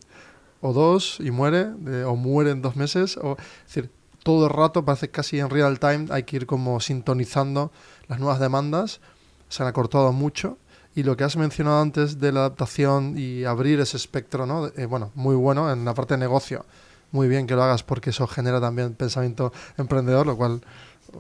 o 2, y muere, o muere en 2 meses. Es decir, todo el rato, parece casi en real time, hay que ir como sintonizando las nuevas demandas. Se han acortado mucho. Y lo que has mencionado antes de la adaptación y abrir ese espectro, ¿no? Bueno, muy bueno en la parte de negocio. Muy bien que lo hagas porque eso genera también pensamiento emprendedor, lo cual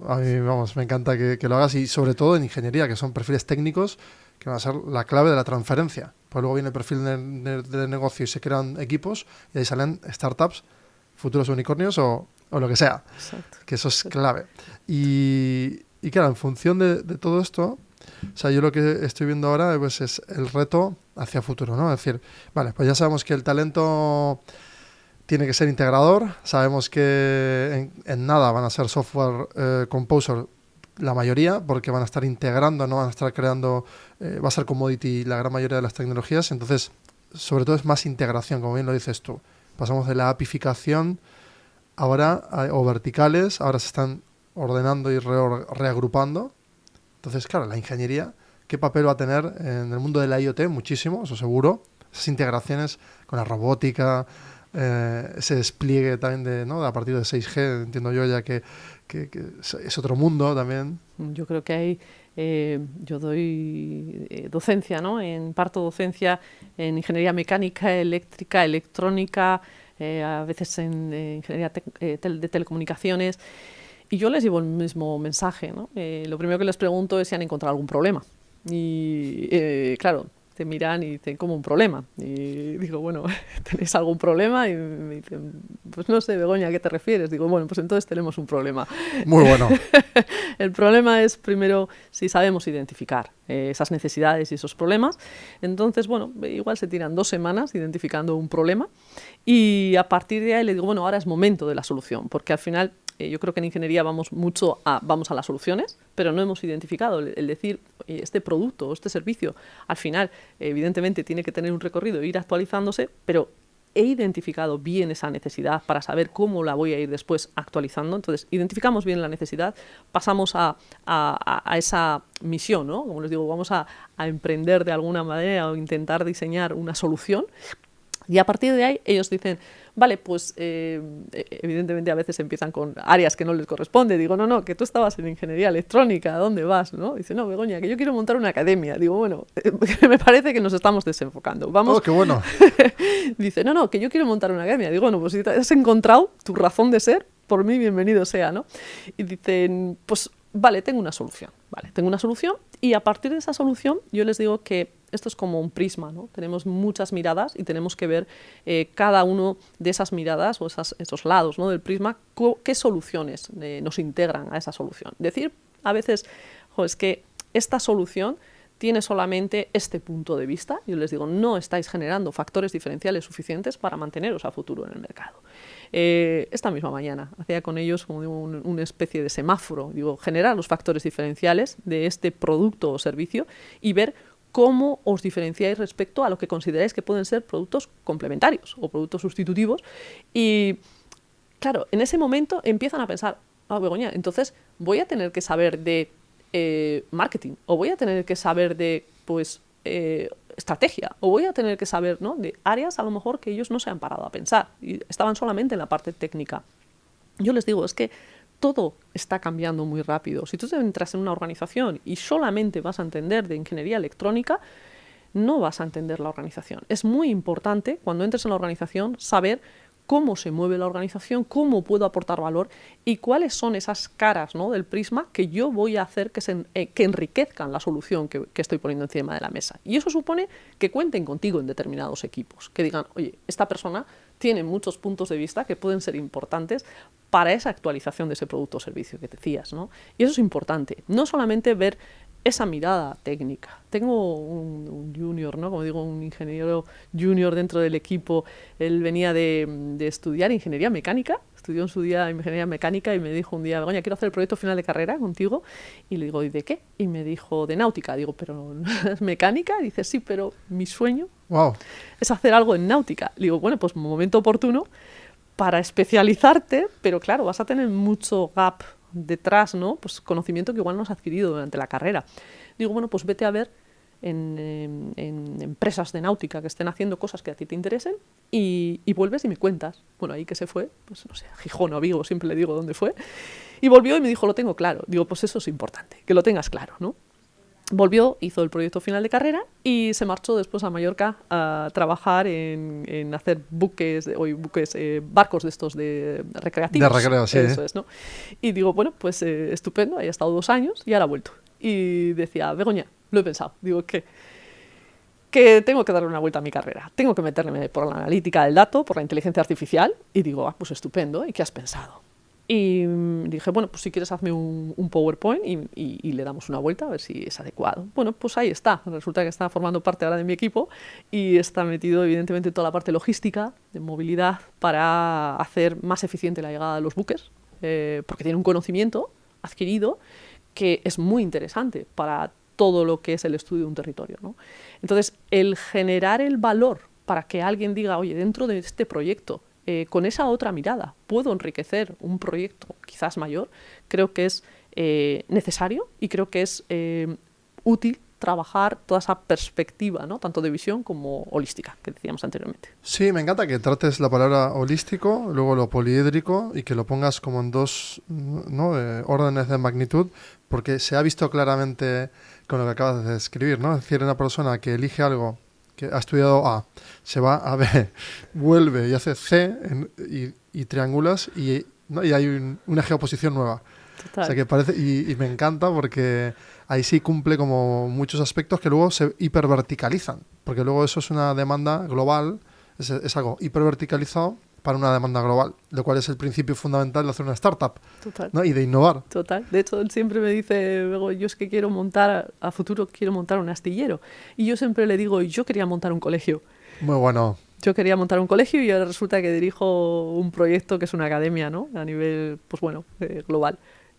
a mí, vamos, me encanta que lo hagas, y sobre todo en ingeniería, que son perfiles técnicos que van a ser la clave de la transferencia. Pues luego viene el perfil de negocio y se crean equipos y ahí salen startups, futuros unicornios o lo que sea. Exacto. Que eso es clave. Y claro, en función de todo esto, o sea, yo lo que estoy viendo ahora, pues, es el reto hacia futuro, ¿no? Es decir, vale, pues ya sabemos que el talento tiene que ser integrador, sabemos que en nada van a ser software composer la mayoría, porque van a estar integrando, no van a estar creando, va a ser commodity la gran mayoría de las tecnologías, entonces, sobre todo es más integración, como bien lo dices tú. Pasamos de la apificación ahora, o verticales, ahora se están ordenando y reagrupando. Entonces, claro, la ingeniería, ¿qué papel va a tener en el mundo de la IoT? Muchísimo, eso seguro. Esas integraciones con la robótica, ese despliegue también ¿no?, a partir de 6G, entiendo yo ya que es otro mundo también. Yo creo que hay, yo doy docencia, ¿no?, imparto docencia en ingeniería mecánica, eléctrica, electrónica, a veces en ingeniería de telecomunicaciones. Y yo les llevo el mismo mensaje, ¿no? Lo primero que les pregunto es si han encontrado algún problema. Y claro, te miran y dicen, ¿cómo un problema? Y digo, bueno, ¿tenéis algún problema? Y me dicen, pues no sé, Begoña, ¿a qué te refieres? Digo, bueno, pues entonces tenemos un problema. Muy bueno. El problema es, primero, si sabemos identificar esas necesidades y esos problemas. Entonces, bueno, igual se tiran 2 semanas identificando un problema y a partir de ahí le digo, bueno, ahora es momento de la solución, porque al final yo creo que en ingeniería vamos a las soluciones, pero no hemos identificado el decir, este producto o este servicio, al final, evidentemente, tiene que tener un recorrido, ir actualizándose, pero he identificado bien esa necesidad para saber cómo la voy a ir después actualizando. Entonces, identificamos bien la necesidad, pasamos a esa misión, ¿no? Como les digo, vamos a emprender de alguna manera o intentar diseñar una solución. Y a partir de ahí ellos dicen, vale, pues evidentemente a veces empiezan con áreas que no les corresponde. Digo, no, que tú estabas en ingeniería electrónica, ¿a dónde vas? ¿No? Dice, no, Begoña, que yo quiero montar una academia. Digo, bueno, me parece que nos estamos desenfocando. Vamos. Oh, qué bueno. Dice, no, que yo quiero montar una academia. Digo, bueno, pues si te has encontrado tu razón de ser, por mí bienvenido sea, ¿no? Y dicen, pues vale, tengo una solución. Y a partir de esa solución yo les digo que esto es como un prisma, ¿no? Tenemos muchas miradas y tenemos que ver cada uno de esas miradas o esos lados, ¿no?, del prisma, qué soluciones nos integran a esa solución. Decir a veces, es que esta solución tiene solamente este punto de vista. Yo les digo, no estáis generando factores diferenciales suficientes para manteneros a futuro en el mercado. Esta misma mañana hacía con ellos como digo, una especie de semáforo, digo, generar los factores diferenciales de este producto o servicio y ver cómo os diferenciáis respecto a lo que consideráis que pueden ser productos complementarios o productos sustitutivos. Y claro, en ese momento empiezan a pensar, Begoña, entonces voy a tener que saber de marketing, o voy a tener que saber de estrategia, o voy a tener que saber, ¿no?, de áreas a lo mejor que ellos no se han parado a pensar y estaban solamente en la parte técnica. Yo les digo, es que todo está cambiando muy rápido. Si tú entras en una organización y solamente vas a entender de ingeniería electrónica, no vas a entender la organización. Es muy importante, cuando entres en la organización, saber cómo se mueve la organización, cómo puedo aportar valor y cuáles son esas caras, ¿no?, del prisma que yo voy a hacer que enriquezcan la solución que estoy poniendo encima de la mesa. Y eso supone que cuenten contigo en determinados equipos, que digan, oye, esta persona tiene muchos puntos de vista que pueden ser importantes para esa actualización de ese producto o servicio que decías, ¿no? Y eso es importante, no solamente ver esa mirada técnica. Tengo un junior, ¿no?, como digo, un ingeniero junior dentro del equipo. Él venía de estudiar ingeniería mecánica, estudió en su día ingeniería mecánica y me dijo un día, Begoña, quiero hacer el proyecto final de carrera contigo. Y le digo, ¿y de qué? Y me dijo, de náutica. Digo, ¿pero es mecánica? Y dice, sí, pero mi sueño es hacer algo en náutica. Le digo, bueno, pues momento oportuno para especializarte, pero claro, vas a tener mucho gap detrás, ¿no?, pues conocimiento que igual no has adquirido durante la carrera. Digo, bueno, pues vete a ver en empresas de náutica que estén haciendo cosas que a ti te interesen y vuelves y me cuentas. Bueno, ahí que se fue, pues no sé, a Gijón o a Vigo, siempre le digo dónde fue, y volvió y me dijo, lo tengo claro. Digo, pues eso es importante, que lo tengas claro, ¿no? Volvió, hizo el proyecto final de carrera y se marchó después a Mallorca a trabajar en hacer barcos de estos de recreativos. De recreo, sí. Eso es, ¿no? Y digo, bueno, pues estupendo, ahí ha estado 2 años y ahora ha vuelto. Y decía, Begoña, lo he pensado. Digo, que tengo que darle una vuelta a mi carrera. Tengo que meterme por la analítica del dato, por la inteligencia artificial. Y digo, pues estupendo, ¿y qué has pensado? Y dije, bueno, pues si quieres hazme un PowerPoint y le damos una vuelta a ver si es adecuado. Bueno, pues ahí está. Resulta que está formando parte ahora de mi equipo y está metido evidentemente en toda la parte logística, de movilidad, para hacer más eficiente la llegada de los buques, porque tiene un conocimiento adquirido que es muy interesante para todo lo que es el estudio de un territorio, ¿no? Entonces, el generar el valor para que alguien diga, oye, dentro de este proyecto, con esa otra mirada puedo enriquecer un proyecto quizás mayor, creo que es necesario y creo que es útil trabajar toda esa perspectiva, ¿no?, tanto de visión como holística, que decíamos anteriormente. Sí, me encanta que trates la palabra holístico, luego lo poliédrico y que lo pongas como en 2, ¿no?, órdenes de magnitud, porque se ha visto claramente con lo que acabas de describir, ¿no? Es decir, una persona que elige algo, que ha estudiado A, se va a B, vuelve y hace C y triangulas ¿no?, y hay una geoposición nueva. Total. O sea que parece, y me encanta porque ahí sí cumple como muchos aspectos que luego se hiperverticalizan, porque luego eso es una demanda global, es algo hiperverticalizado para una demanda global, lo cual es el principio fundamental de hacer una startup. Total. ¿No?, y de innovar. Total. De hecho, él siempre me dice, luego, yo es que quiero montar, a futuro quiero montar un astillero. Y yo siempre le digo, yo quería montar un colegio. Muy bueno. Yo quería montar un colegio y ahora resulta que dirijo un proyecto que es una academia, ¿no?, a nivel, pues bueno, global.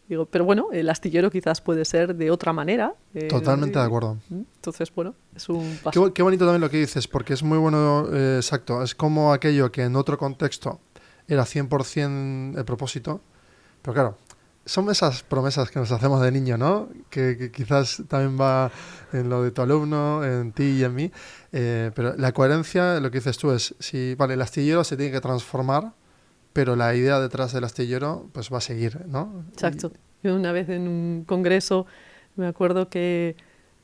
Digo, pero bueno, el astillero quizás puede ser de otra manera. Totalmente de acuerdo. Entonces, bueno, es un paso. Qué bonito también lo que dices, porque es muy bueno, exacto. Es como aquello que en otro contexto era 100% el propósito. Pero claro, son esas promesas que nos hacemos de niño, ¿no? Que quizás también va en lo de tu alumno, en ti y en mí. Pero la coherencia, lo que dices tú es, si vale, el astillero se tiene que transformar, pero la idea detrás del astillero pues va a seguir, ¿no? Exacto. Yo una vez en un congreso me acuerdo que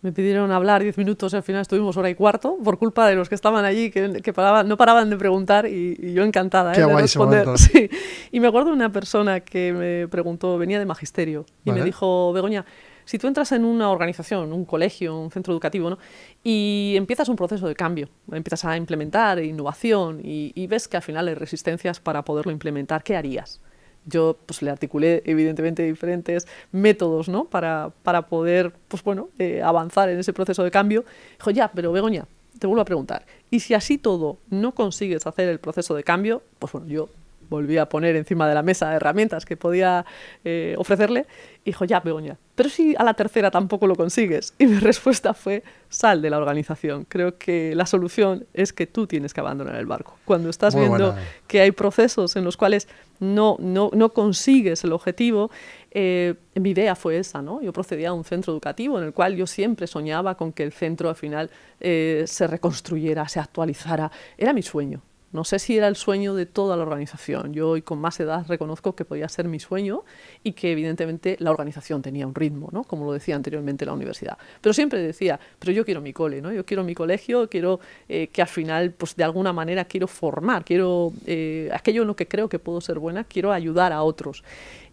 me pidieron hablar 10 minutos y al final estuvimos 1:15 por culpa de los que estaban allí, que no paraban de preguntar y yo encantada de responder. Sí. Y me acuerdo de una persona que me preguntó, venía de magisterio, y me dijo, Begoña, si tú entras en una organización, un colegio, un centro educativo, ¿no?, y empiezas un proceso de cambio, empiezas a implementar innovación y ves que al final hay resistencias para poderlo implementar, ¿qué harías? yo pues le articulé evidentemente diferentes métodos, ¿no? para poder pues, bueno, avanzar en ese proceso de cambio. Dijo, ya, pero Begoña, te vuelvo a preguntar, ¿y si así todo no consigues hacer el proceso de cambio? Pues bueno, yo volví a poner encima de la mesa herramientas que podía ofrecerle, y dijo, ya, Begoña, pero si a la tercera tampoco lo consigues. Y mi respuesta fue, sal de la organización. Creo que la solución es que tú tienes que abandonar el barco. Cuando estás Muy viendo buena. que hay procesos en los cuales no consigues el objetivo, mi idea fue esa, ¿no? Yo procedía a un centro educativo en el cual yo siempre soñaba con que el centro al final se reconstruyera, se actualizara. Era mi sueño. No sé si era el sueño de toda la organización. Yo hoy con más edad reconozco que podía ser mi sueño y que evidentemente la organización tenía un ritmo, ¿no? Como lo decía anteriormente la universidad. Pero siempre decía, pero yo quiero mi cole, ¿no? Yo quiero mi colegio, quiero que al final, pues de alguna manera quiero formar, quiero aquello en lo que creo que puedo ser buena, quiero ayudar a otros.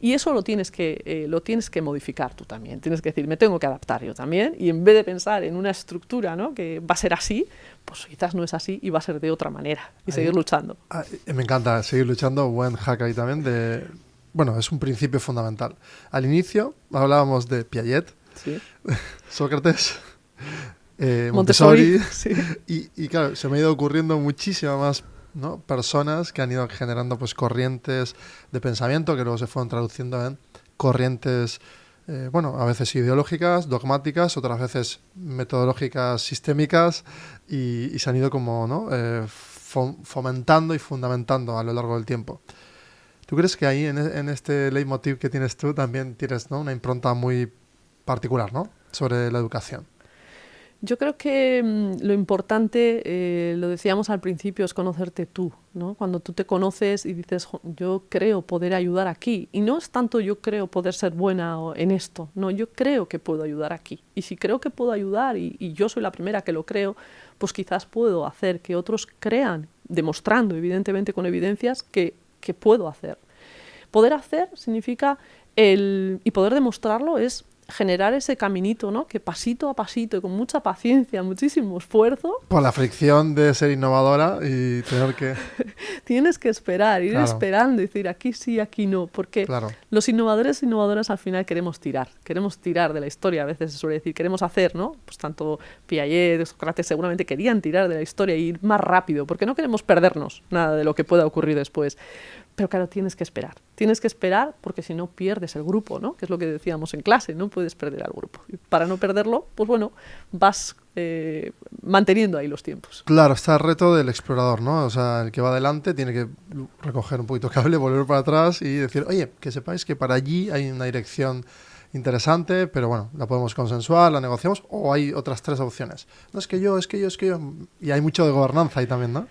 Y eso lo tienes que modificar tú también. Tienes que decir, me tengo que adaptar yo también. Y en vez de pensar en una estructura, ¿no? Que va a ser así, pues quizás no es así y va a ser de otra manera. Y seguir luchando. Me encanta seguir luchando. Buen hack ahí también. Bueno, es un principio fundamental. Al inicio hablábamos de Piaget, Sí. Sócrates, Montessori. Sí. Y claro, se me ha ido ocurriendo muchísimas más, ¿no? Personas que han ido generando pues corrientes de pensamiento que luego se fueron traduciendo en corrientes, bueno, a veces ideológicas, dogmáticas, otras veces metodológicas, sistémicas, y se han ido como, ¿no? Fomentando y fundamentando a lo largo del tiempo. ¿Tú crees que ahí en este leitmotiv que tienes tú también tienes, ¿no? Una impronta muy particular, ¿no? Sobre la educación? Yo creo que lo importante, lo decíamos al principio, es conocerte tú, ¿no? Cuando tú te conoces y dices, yo creo poder ayudar aquí. Y no es tanto yo creo poder ser buena en esto, no, yo creo que puedo ayudar aquí. Y si creo que puedo ayudar y yo soy la primera que lo creo, pues quizás puedo hacer que otros crean, demostrando evidentemente con evidencias que puedo hacer. Poder hacer significa, y poder demostrarlo es generar ese caminito, ¿no? Que pasito a pasito y con mucha paciencia, muchísimo esfuerzo. Por la fricción de ser innovadora y tener que... Tienes que esperar, ir Claro. esperando y decir aquí sí, aquí no, porque Claro. los innovadores e innovadoras al final queremos tirar de la historia, a veces se suele decir, queremos hacer, ¿no? Pues tanto Piaget, Sócrates seguramente querían tirar de la historia e ir más rápido, porque no queremos perdernos nada de lo que pueda ocurrir después. Pero claro, tienes que esperar porque si no pierdes el grupo, ¿no? Que es lo que decíamos en clase, no puedes perder al grupo. Y para no perderlo, pues bueno, vas manteniendo ahí los tiempos. Claro, está el reto del explorador, ¿no? O sea, el que va adelante tiene que recoger un poquito cable, volver para atrás y decir, oye, que sepáis que para allí hay una dirección interesante, pero bueno, la podemos consensuar, la negociamos, o hay otras tres opciones. No, es que yo. Y hay mucho de gobernanza ahí también, ¿no?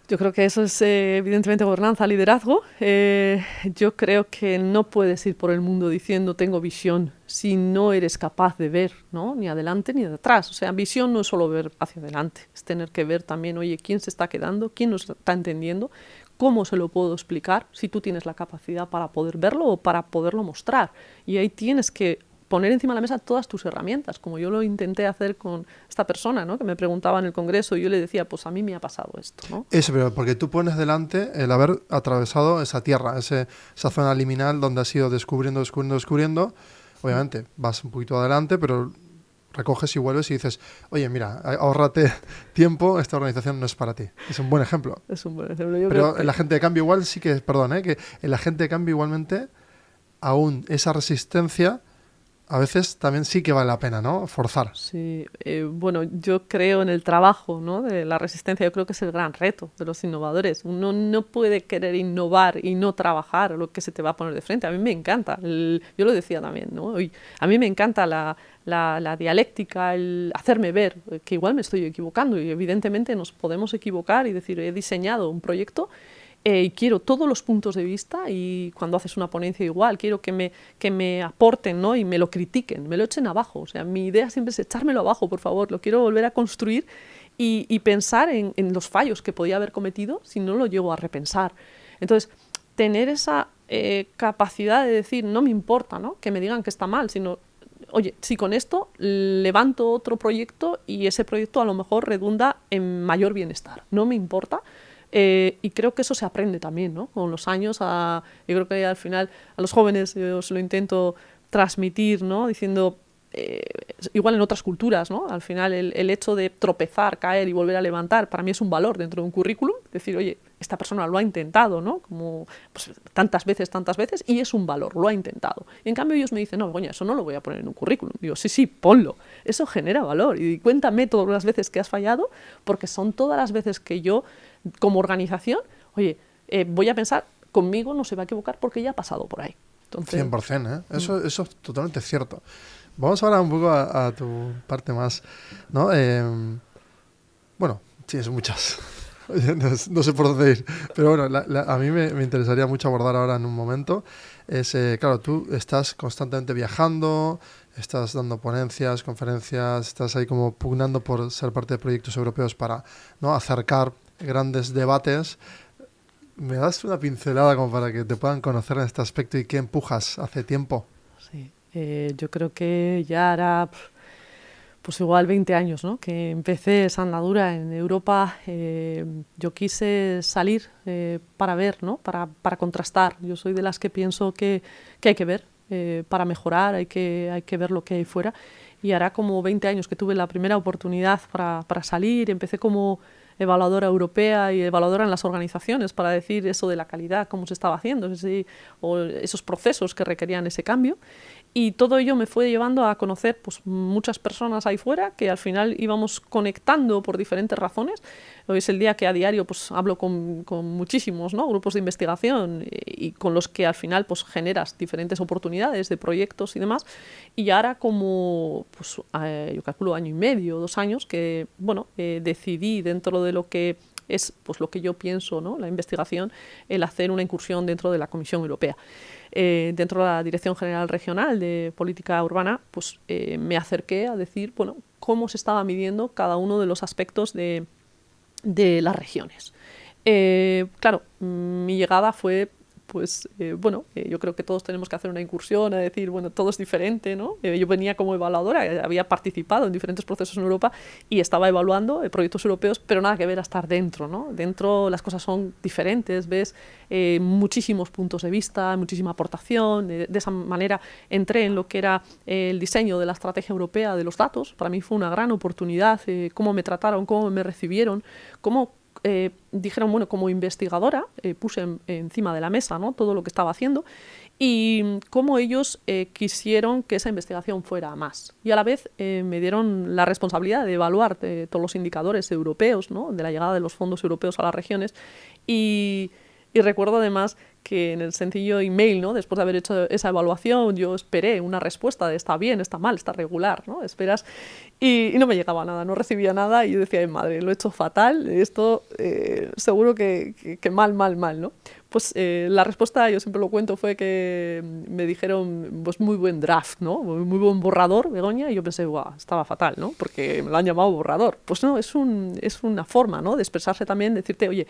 Yo creo que eso es evidentemente gobernanza, liderazgo. Yo creo que no puedes ir por el mundo diciendo tengo visión si no eres capaz de ver, ¿no? Ni adelante ni de atrás. O sea, visión no es solo ver hacia adelante, es tener que ver también, oye, quién se está quedando, quién nos está entendiendo, cómo se lo puedo explicar, si tú tienes la capacidad para poder verlo o para poderlo mostrar. Y ahí tienes que poner encima de la mesa todas tus herramientas, como yo lo intenté hacer con esta persona, ¿no? Que me preguntaba en el congreso y yo le decía, pues a mí me ha pasado esto, ¿no? Eso, pero porque tú pones delante el haber atravesado esa tierra, esa zona liminal donde has ido descubriendo. Obviamente vas un poquito adelante, pero recoges y vuelves y dices, oye, mira, ahórrate tiempo, esta organización no es para ti. Es un buen ejemplo. Es un buen ejemplo. Yo Pero creo que el agente de cambio igual sí que, perdón, que el agente de cambio igualmente, aún esa resistencia, a veces también sí que vale la pena, ¿no? Forzar. sí, bueno, yo creo en el trabajo, ¿no? De la resistencia, yo creo que es el gran reto de los innovadores. Uno no puede querer innovar y no trabajar lo que se te va a poner de frente. A mí me encanta, yo lo decía también, ¿no? A mí me encanta la dialéctica, el hacerme ver que igual me estoy equivocando y evidentemente nos podemos equivocar y decir, he diseñado un proyecto y quiero todos los puntos de vista y cuando haces una ponencia igual, quiero que me aporten, ¿no? Y me lo critiquen, me lo echen abajo. O sea, mi idea siempre es echármelo abajo, por favor, lo quiero volver a construir y pensar en los fallos que podía haber cometido si no lo llego a repensar. Entonces, tener esa capacidad de decir, no me importa, ¿no? Que me digan que está mal, sino, oye, si con esto levanto otro proyecto y ese proyecto a lo mejor redunda en mayor bienestar, no me importa. Y creo que eso se aprende también, ¿no? Con los años. Yo creo que al final a los jóvenes yo se lo intento transmitir, ¿no? Diciendo, igual en otras culturas, ¿no? Al final el hecho de tropezar, caer y volver a levantar, para mí es un valor dentro de un currículum. Decir, oye, esta persona lo ha intentado, ¿no? Como pues, tantas veces, y es un valor, lo ha intentado. Y en cambio ellos me dicen, no, Begoña, eso no lo voy a poner en un currículum. Digo, sí, ponlo. Eso genera valor. Y cuéntame todas las veces que has fallado, porque son todas las veces que yo, como organización, oye, voy a pensar, conmigo no se va a equivocar porque ya ha pasado por ahí. Entonces, 100%, ¿eh? Eso es totalmente cierto. Vamos ahora un poco a tu parte más, ¿no? Bueno, sí, son muchas. No sé por dónde ir. Pero bueno, a mí me interesaría mucho abordar ahora en un momento. Claro, tú estás constantemente viajando, estás dando ponencias, conferencias, estás ahí como pugnando por ser parte de proyectos europeos para, ¿no?, acercar grandes debates. ¿Me das una pincelada como para que te puedan conocer en este aspecto y qué empujas hace tiempo? Sí, yo creo que ya hará pues igual 20 años, ¿no?, que empecé esa andadura en Europa. Yo quise salir para ver, ¿no?, para contrastar. Yo soy de las que pienso que hay que ver para mejorar, hay que ver lo que hay fuera. Y hará como 20 años que tuve la primera oportunidad para salir. Empecé como evaluadora europea y evaluadora en las organizaciones para decir eso de la calidad, cómo se estaba haciendo, o esos procesos que requerían ese cambio. Y todo ello me fue llevando a conocer pues, muchas personas ahí fuera que al final íbamos conectando por diferentes razones. Hoy es el día que a diario pues, hablo con muchísimos, ¿no?, grupos de investigación y con los que al final pues, generas diferentes oportunidades de proyectos y demás. Y ahora como, pues, yo calculo 1 año y medio, 2 años, que bueno, decidí dentro de lo que es pues, lo que yo pienso, ¿no?, la investigación, el hacer una incursión dentro de la Comisión Europea. Dentro de la Dirección General Regional de Política Urbana, pues me acerqué a decir, bueno, cómo se estaba midiendo cada uno de los aspectos de las regiones. Claro, mi llegada fue, pues, yo creo que todos tenemos que hacer una incursión a decir, bueno, todo es diferente, ¿no? Yo venía como evaluadora, había participado en diferentes procesos en Europa y estaba evaluando proyectos europeos, pero nada que ver a estar dentro, ¿no? Dentro las cosas son diferentes, ves muchísimos puntos de vista, muchísima aportación. De esa manera entré en lo que era el diseño de la estrategia europea de los datos. Para mí fue una gran oportunidad, cómo me trataron, cómo me recibieron, cómo dijeron, bueno, como investigadora puse encima de la mesa, ¿no?, todo lo que estaba haciendo y cómo ellos quisieron que esa investigación fuera más. Y a la vez me dieron la responsabilidad de evaluar todos los indicadores europeos, ¿no?, de la llegada de los fondos europeos a las regiones. Y recuerdo además que en el sencillo email, ¿no?, después de haber hecho esa evaluación, yo esperé una respuesta de está bien, está mal, está regular, ¿no? Esperas y no me llegaba nada, no recibía nada y yo decía, madre, lo he hecho fatal, esto seguro que mal, ¿no? Pues la respuesta, yo siempre lo cuento, fue que me dijeron, pues muy buen draft, ¿no? Muy buen borrador, Begoña, y yo pensé, guau, estaba fatal, ¿no? Porque me lo han llamado borrador. Pues no, es una forma, ¿no?, de expresarse también, decirte, oye,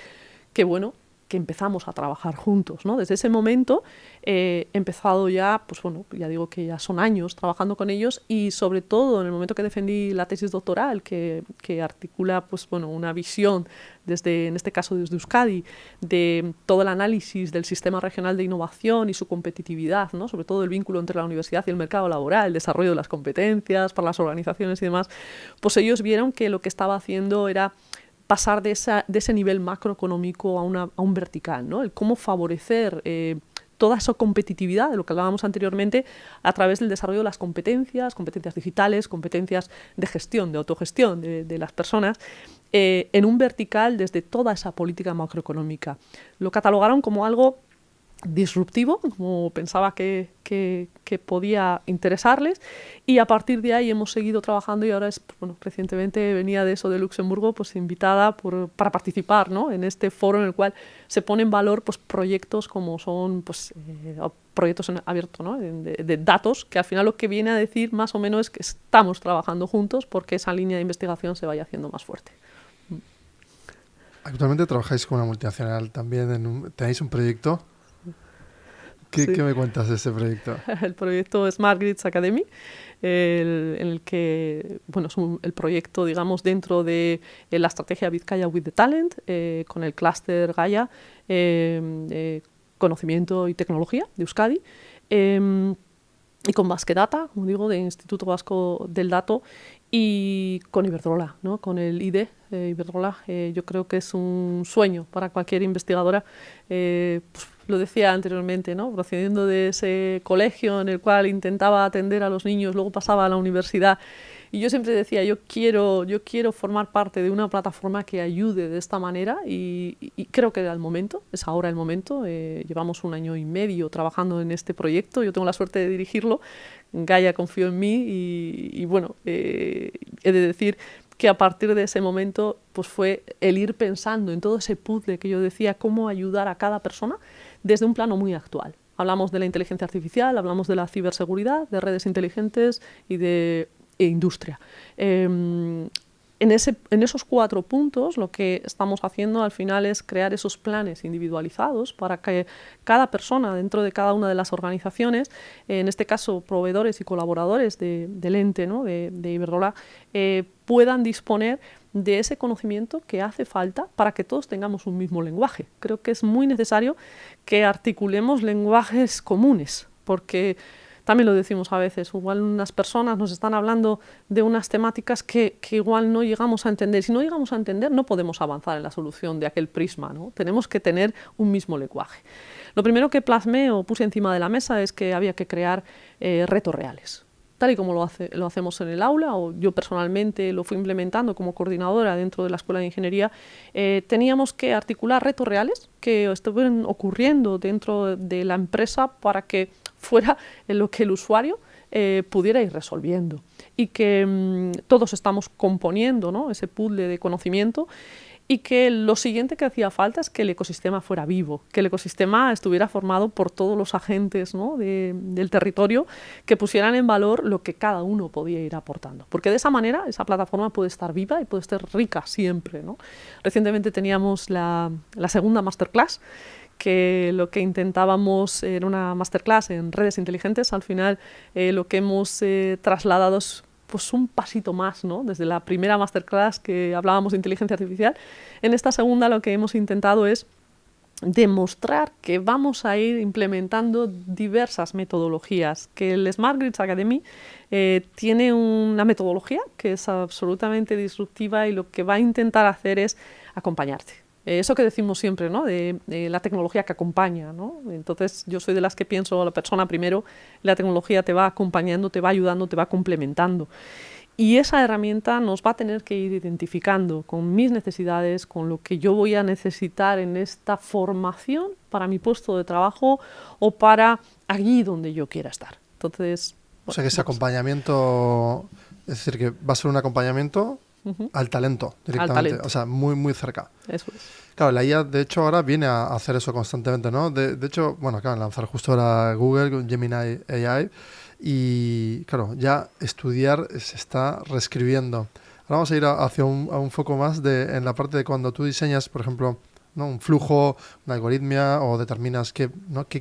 qué bueno que empezamos a trabajar juntos, ¿no? Desde ese momento he empezado ya, pues bueno, ya digo que ya son años trabajando con ellos y sobre todo en el momento que defendí la tesis doctoral que articula, pues bueno, una visión desde, en este caso desde Euskadi, de todo el análisis del sistema regional de innovación y su competitividad, ¿no?, sobre todo el vínculo entre la universidad y el mercado laboral, el desarrollo de las competencias para las organizaciones y demás, pues ellos vieron que lo que estaba haciendo era pasar de ese nivel macroeconómico a un vertical, ¿no? El cómo favorecer toda esa competitividad de lo que hablábamos anteriormente a través del desarrollo de las competencias digitales, competencias de gestión, de autogestión de las personas, en un vertical desde toda esa política macroeconómica. Lo catalogaron como algo disruptivo, como pensaba que podía interesarles, y a partir de ahí hemos seguido trabajando y ahora recientemente venía de eso de Luxemburgo, pues invitada para participar, ¿no?, en este foro en el cual se pone en valor pues proyectos como son pues proyectos abiertos, ¿no?, de datos, que al final lo que viene a decir más o menos es que estamos trabajando juntos porque esa línea de investigación se vaya haciendo más fuerte. Actualmente trabajáis con una multinacional también, tenéis un proyecto. ¿Qué me cuentas de ese proyecto? El proyecto Smart Grids Academy, en el que bueno, es el proyecto, digamos, dentro de la estrategia Bizkaia with the Talent, con el clúster Gaia, conocimiento y tecnología de Euskadi, y con Basque Data, como digo, de Instituto Vasco del Dato, y con Iberdrola, ¿no? Con el ID Iberdrola. Yo creo que es un sueño para cualquier investigadora. Pues, lo decía anteriormente, ¿no? Procediendo de ese colegio en el cual intentaba atender a los niños, luego pasaba a la universidad. Y yo siempre decía, yo quiero formar parte de una plataforma que ayude de esta manera, y creo que era el momento, es ahora el momento. Llevamos 1 año y medio trabajando en este proyecto, yo tengo la suerte de dirigirlo, Gaia confió en mí y bueno, he de decir que a partir de ese momento pues fue el ir pensando en todo ese puzzle que yo decía, cómo ayudar a cada persona desde un plano muy actual. Hablamos de la inteligencia artificial, hablamos de la ciberseguridad, de redes inteligentes y de industria. En esos 4 puntos lo que estamos haciendo al final es crear esos planes individualizados para que cada persona dentro de cada una de las organizaciones, en este caso proveedores y colaboradores del ente, ¿no? de Iberdrola, puedan disponer de ese conocimiento que hace falta para que todos tengamos un mismo lenguaje. Creo que es muy necesario que articulemos lenguajes comunes, porque también lo decimos a veces, igual unas personas nos están hablando de unas temáticas que igual no llegamos a entender. Si no llegamos a entender, no podemos avanzar en la solución de aquel prisma, ¿no? Tenemos que tener un mismo lenguaje. Lo primero que plasmé o puse encima de la mesa es que había que crear retos reales. Tal y como lo hacemos en el aula, o yo personalmente lo fui implementando como coordinadora dentro de la Escuela de Ingeniería, teníamos que articular retos reales que estuvieran ocurriendo dentro de la empresa para que fuera en lo que el usuario pudiera ir resolviendo, y que todos estamos componiendo, ¿no? Ese puzzle de conocimiento, y que lo siguiente que hacía falta es que el ecosistema fuera vivo, que el ecosistema estuviera formado por todos los agentes, ¿no? del territorio, que pusieran en valor lo que cada uno podía ir aportando. Porque de esa manera esa plataforma puede estar viva y puede estar rica siempre, ¿no? Recientemente teníamos la segunda masterclass, que lo que intentábamos era una masterclass en redes inteligentes. Al final lo que hemos trasladado es pues un pasito más, ¿no? Desde la primera masterclass que hablábamos de inteligencia artificial, en esta segunda lo que hemos intentado es demostrar que vamos a ir implementando diversas metodologías, que el Smart Grids Academy tiene una metodología que es absolutamente disruptiva, y lo que va a intentar hacer es acompañarte. Eso que decimos siempre, ¿no? de la tecnología que acompaña, ¿no? Entonces yo soy de las que pienso, la persona primero, la tecnología te va acompañando, te va ayudando, te va complementando. Y esa herramienta nos va a tener que ir identificando con mis necesidades, con lo que yo voy a necesitar en esta formación para mi puesto de trabajo o para allí donde yo quiera estar. Entonces, o sea que ese acompañamiento, es decir, que va a ser un acompañamiento al talento directamente, al talento. O sea, muy, muy cerca. Eso es. Claro, la IA, de hecho, ahora viene a hacer eso constantemente, ¿no? De hecho, bueno, acaban de lanzar justo ahora Google con Gemini AI, y, claro, ya estudiar se está reescribiendo. Ahora vamos a ir hacia un foco más en la parte de cuando tú diseñas, por ejemplo, ¿no? Un flujo, una algoritmia, o determinas qué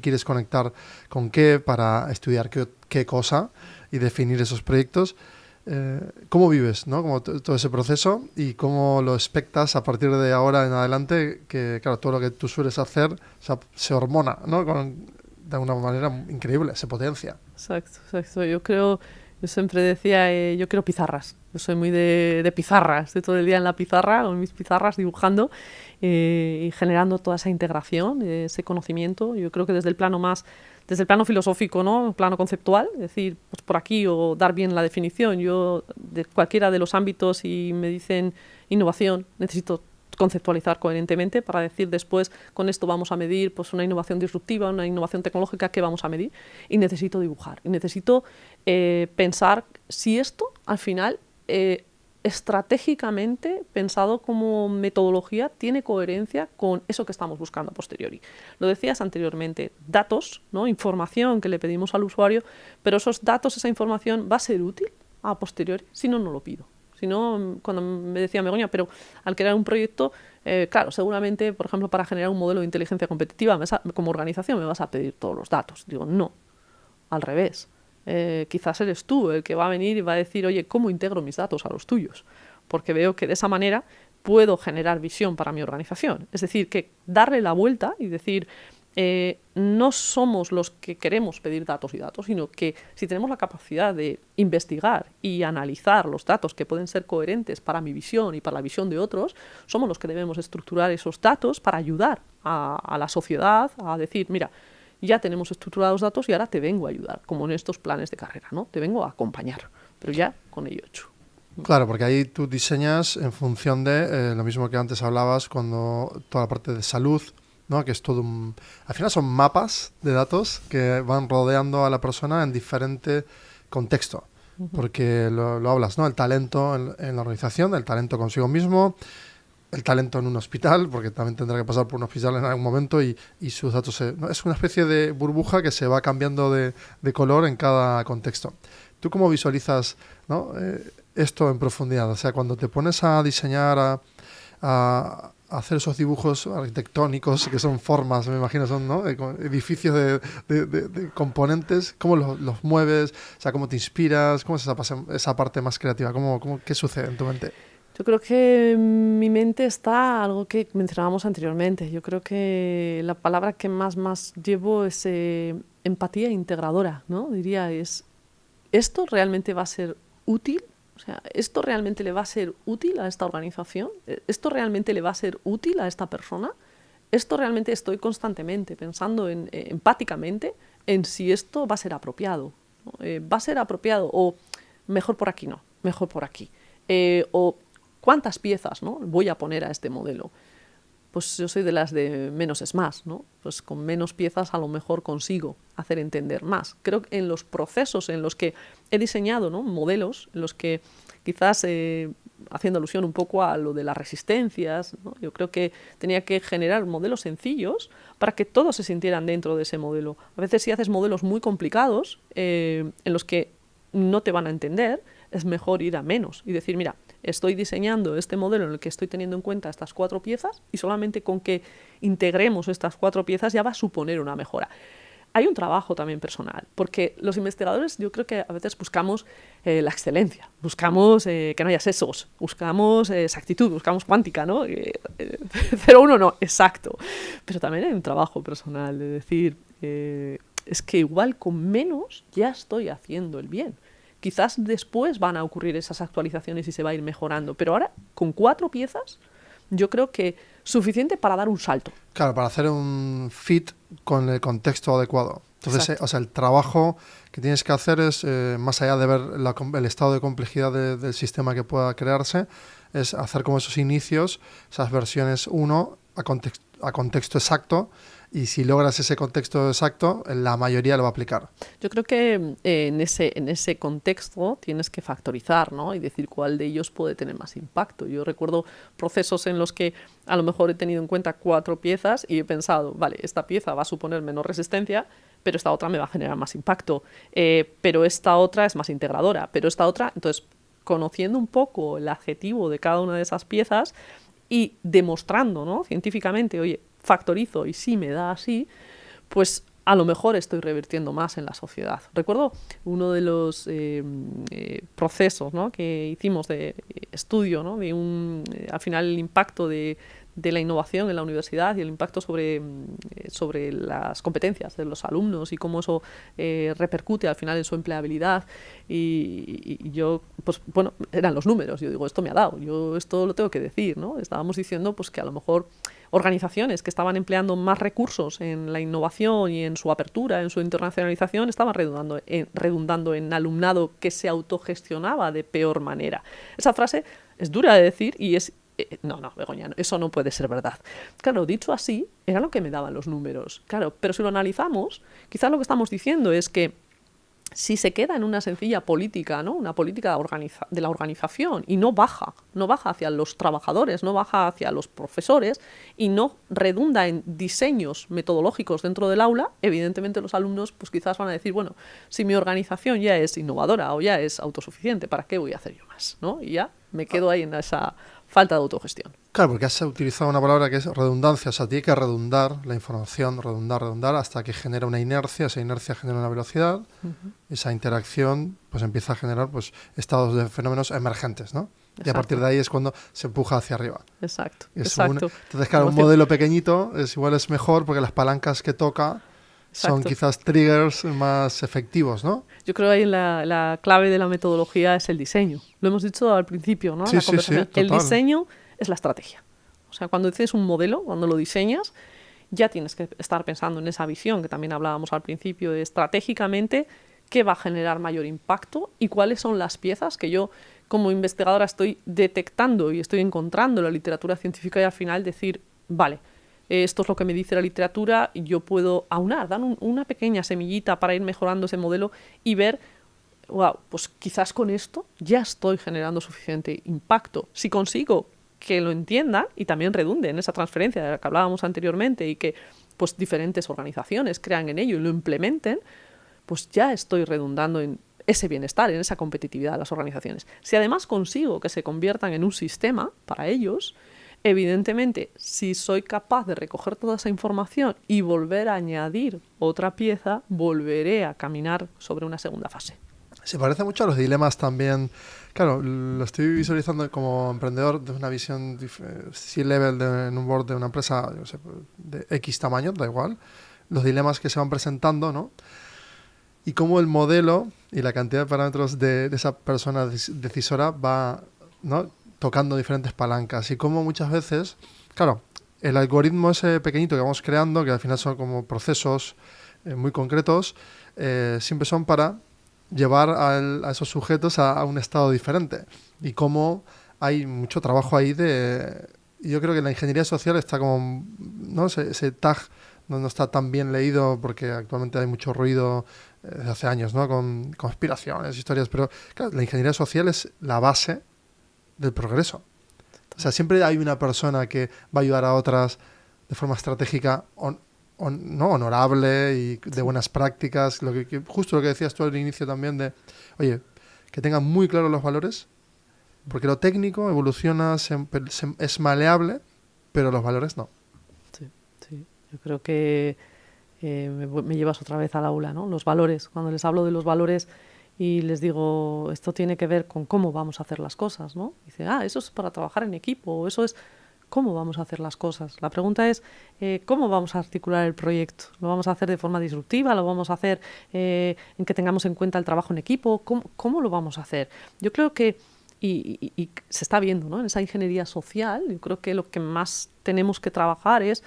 quieres conectar con qué para estudiar qué cosa y definir esos proyectos. ¿Cómo vives, ¿no? Como todo ese proceso, y cómo lo expectas a partir de ahora en adelante? Que claro, todo lo que tú sueles hacer, o sea, se hormona, ¿no? De una manera increíble, se potencia. Exacto. Yo siempre decía, yo quiero pizarras. Yo soy muy de pizarras, estoy todo el día en la pizarra, con mis pizarras dibujando y generando toda esa integración, ese conocimiento. Yo creo que desde el plano filosófico, ¿no? El plano conceptual, es decir, pues por aquí, o dar bien la definición. Yo, de cualquiera de los ámbitos, y me dicen innovación, necesito conceptualizar coherentemente para decir después, con esto vamos a medir pues una innovación disruptiva, una innovación tecnológica, ¿qué vamos a medir? Y necesito dibujar, y necesito pensar si esto, al final, estratégicamente pensado como metodología, tiene coherencia con eso que estamos buscando a posteriori. Lo decías anteriormente, datos, ¿no? Información que le pedimos al usuario, pero esos datos, esa información, ¿va a ser útil a posteriori? Si no, no lo pido. Si no, cuando me decía Begoña, pero al crear un proyecto, claro, seguramente, por ejemplo, para generar un modelo de inteligencia competitiva, como organización me vas a pedir todos los datos. Digo, no, al revés. quizás eres tú el que va a venir y va a decir, oye, ¿cómo integro mis datos a los tuyos? Porque veo que de esa manera puedo generar visión para mi organización. Es decir, que darle la vuelta y decir, no somos los que queremos pedir datos y datos, sino que si tenemos la capacidad de investigar y analizar los datos que pueden ser coherentes para mi visión y para la visión de otros, somos los que debemos estructurar esos datos para ayudar a la sociedad a decir, mira, ya tenemos estructurados datos y ahora te vengo a ayudar, como en estos planes de carrera, ¿no? Te vengo a acompañar, pero ya con ello hecho. Claro, porque ahí tú diseñas en función de lo mismo que antes hablabas cuando toda la parte de salud, ¿no? Que es todo al final son mapas de datos que van rodeando a la persona en diferente contexto. Porque lo hablas, ¿no? El talento en la organización, el talento consigo mismo, el talento en un hospital, porque también tendrá que pasar por un hospital en algún momento y sus datos... ¿no? Es una especie de burbuja que se va cambiando de color en cada contexto. ¿Tú cómo visualizas, ¿no? Esto en profundidad? O sea, cuando te pones a diseñar, a hacer esos dibujos arquitectónicos que son formas, me imagino, son, ¿no? Edificios de componentes, ¿cómo los mueves? O sea, ¿cómo te inspiras? ¿Cómo es esa parte más creativa? ¿Qué sucede en tu mente? Yo creo que en mi mente está algo que mencionábamos anteriormente. Yo creo que la palabra que más llevo es empatía integradora, ¿no? Diría, ¿esto realmente va a ser útil? O sea, ¿esto realmente le va a ser útil a esta organización? ¿Esto realmente le va a ser útil a esta persona? ¿Esto realmente estoy constantemente pensando empáticamente en si esto va a ser apropiado? ¿No? ¿Va a ser apropiado? O mejor por aquí no, mejor por aquí. O ¿cuántas piezas, ¿no? voy a poner a este modelo? Pues yo soy de las de menos es más, ¿no? Pues con menos piezas a lo mejor consigo hacer entender más. Creo que en los procesos en los que he diseñado, ¿no? modelos, en los que quizás, haciendo alusión un poco a lo de las resistencias, ¿no? yo creo que tenía que generar modelos sencillos para que todos se sintieran dentro de ese modelo. A veces si haces modelos muy complicados, en los que no te van a entender, es mejor ir a menos y decir, mira, estoy diseñando este modelo en el que estoy teniendo en cuenta estas 4 piezas y solamente con que integremos estas 4 piezas ya va a suponer una mejora. Hay un trabajo también personal, porque los investigadores yo creo que a veces buscamos la excelencia, buscamos que no haya sesgos, buscamos exactitud, buscamos cuántica, ¿no? 0,1 no, exacto. Pero también hay un trabajo personal de decir, es que igual con menos ya estoy haciendo el bien. Quizás después van a ocurrir esas actualizaciones y se va a ir mejorando, pero ahora con 4 piezas yo creo que suficiente para dar un salto. Claro, para hacer un fit con el contexto adecuado. Entonces, o sea, el trabajo que tienes que hacer es, más allá de ver el estado de complejidad del sistema que pueda crearse, es hacer como esos inicios, esas versiones 1 a contexto exacto, y si logras ese contexto exacto, la mayoría lo va a aplicar. Yo creo que en ese contexto tienes que factorizar, ¿no? Y decir cuál de ellos puede tener más impacto. Yo recuerdo procesos en los que a lo mejor he tenido en cuenta 4 piezas y he pensado, vale, esta pieza va a suponer menos resistencia, pero esta otra me va a generar más impacto, pero esta otra es más integradora, pero esta otra... Entonces, conociendo un poco el adjetivo de cada una de esas piezas y demostrando, ¿no? científicamente, oye, factorizo y sí me da así, pues a lo mejor estoy revirtiendo más en la sociedad. Recuerdo uno de los procesos, ¿no? que hicimos de estudio, ¿no? de al final el impacto de la innovación en la universidad y el impacto sobre las competencias de los alumnos y cómo eso repercute al final en su empleabilidad. Y yo, pues bueno, eran los números. Yo digo, esto me ha dado, yo esto lo tengo que decir, ¿no? Estábamos diciendo pues que a lo mejor organizaciones que estaban empleando más recursos en la innovación y en su apertura, en su internacionalización, estaban redundando en alumnado que se autogestionaba de peor manera. Esa frase es dura de decir y es... No, Begoña, eso no puede ser verdad. Claro, dicho así, era lo que me daban los números. Claro, pero si lo analizamos, quizás lo que estamos diciendo es que si se queda en una sencilla política, ¿no? Una política de la organización y no baja hacia los trabajadores, no baja hacia los profesores y no redunda en diseños metodológicos dentro del aula, evidentemente los alumnos pues quizás van a decir, bueno, si mi organización ya es innovadora o ya es autosuficiente, ¿para qué voy a hacer yo más? ¿No? Y ya me quedo ahí en esa falta de autogestión. Claro, porque has utilizado una palabra que es redundancia, o sea, tiene que redundar la información, redundar, hasta que genera una inercia, esa inercia genera una velocidad, esa interacción pues empieza a generar pues estados de fenómenos emergentes, ¿no? Y a partir de ahí es cuando se empuja hacia arriba. Exacto, Entonces, claro, un modelo pequeñito igual es mejor porque las palancas que toca son quizás triggers más efectivos, ¿no? Yo creo que ahí la clave de la metodología es el diseño. Lo hemos dicho al principio, ¿no? Sí, La conversación. sí, el diseño es la estrategia. O sea, cuando dices un modelo, cuando lo diseñas, ya tienes que estar pensando en esa visión que también hablábamos al principio, de estratégicamente qué va a generar mayor impacto y cuáles son las piezas que yo como investigadora estoy detectando y estoy encontrando en la literatura científica y al final decir, vale, esto es lo que me dice la literatura y yo puedo aunar, dar una pequeña semillita para ir mejorando ese modelo y ver, wow, pues quizás con esto ya estoy generando suficiente impacto. Si consigo que lo entiendan y también redunde en esa transferencia de la que hablábamos anteriormente y que pues diferentes organizaciones crean en ello y lo implementen, pues ya estoy redundando en ese bienestar, en esa competitividad de las organizaciones. Si además consigo que se conviertan en un sistema para ellos, evidentemente, si soy capaz de recoger toda esa información y volver a añadir otra pieza, volveré a caminar sobre una segunda fase. Se parece mucho a los dilemas también. Claro, lo estoy visualizando como emprendedor de una visión C-level en un board de una empresa, yo sé, de X tamaño, da igual. Los dilemas que se van presentando, ¿no? Y cómo el modelo y la cantidad de parámetros de esa persona decisora va, ¿no?, tocando diferentes palancas. Y cómo muchas veces, claro, el algoritmo ese pequeñito que vamos creando, que al final son como procesos muy concretos, siempre son para llevar a esos sujetos a un estado diferente. Y cómo hay mucho trabajo ahí de... Yo creo que la ingeniería social está como, ¿no?, ese tag no está tan bien leído porque actualmente hay mucho ruido desde hace años, ¿no?, con conspiraciones, historias, pero claro, la ingeniería social es la base del progreso. O sea, siempre hay una persona que va a ayudar a otras de forma estratégica, no honorable y de buenas prácticas, justo lo que decías tú al inicio también de, oye, que tengan muy claros los valores, porque lo técnico evoluciona, es maleable, pero los valores no. Sí. Yo creo que me llevas otra vez al aula, ¿no? Los valores. Cuando les hablo de los valores y les digo, esto tiene que ver con cómo vamos a hacer las cosas, ¿no? Dice, eso es para trabajar en equipo, o eso es cómo vamos a hacer las cosas. La pregunta es, ¿cómo vamos a articular el proyecto? ¿Lo vamos a hacer de forma disruptiva? ¿Lo vamos a hacer en que tengamos en cuenta el trabajo en equipo? ¿Cómo lo vamos a hacer? Yo creo que y se está viendo, ¿no?, en esa ingeniería social, yo creo que lo que más tenemos que trabajar es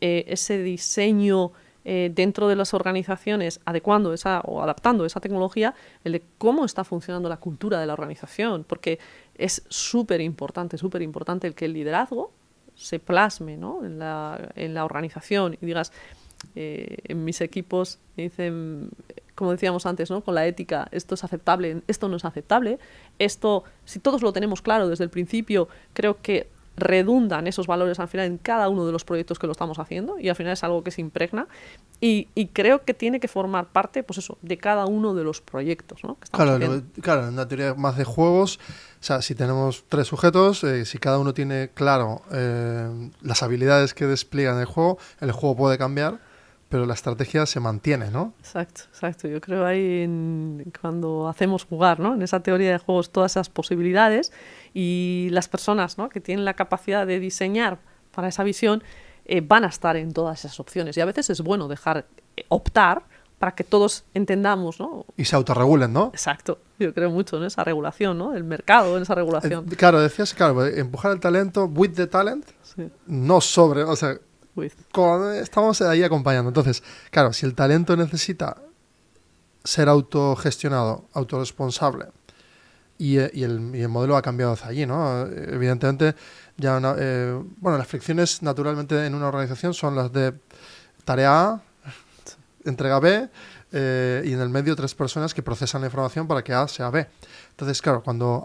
ese diseño dentro de las organizaciones, adecuando o adaptando esa tecnología, el de cómo está funcionando la cultura de la organización, porque es súper importante el que el liderazgo se plasme, ¿no?, en la organización y digas, en mis equipos dicen, como decíamos antes, ¿no?, con la ética, esto es aceptable, esto no es aceptable, esto, si todos lo tenemos claro desde el principio, creo que redundan esos valores al final en cada uno de los proyectos que lo estamos haciendo y al final es algo que se impregna y creo que tiene que formar parte, pues eso, de cada uno de los proyectos, ¿no?, que estamos haciendo. Claro, en una teoría más de juegos, o sea, si tenemos 3 sujetos, si cada uno tiene claro las habilidades que despliegan el juego puede cambiar, pero la estrategia se mantiene, ¿no? Exacto. Yo creo ahí cuando hacemos jugar, ¿no?, en esa teoría de juegos todas esas posibilidades y las personas, ¿no?, que tienen la capacidad de diseñar para esa visión van a estar en todas esas opciones. Y a veces es bueno dejar optar para que todos entendamos, ¿no? Y se autorregulen, ¿no? Exacto. Yo creo mucho en esa regulación, ¿no?, el mercado, en esa regulación. Claro, decías, empujar el talento with the talent, sí, no sobre, o sea... Estamos ahí acompañando. Entonces, claro, si el talento necesita ser autogestionado, autorresponsable, y el modelo ha cambiado hacia allí, ¿no? Evidentemente, ya las fricciones naturalmente en una organización son las de tarea A, entrega B, y en el medio 3 personas que procesan la información para que A sea B. Entonces, claro, cuando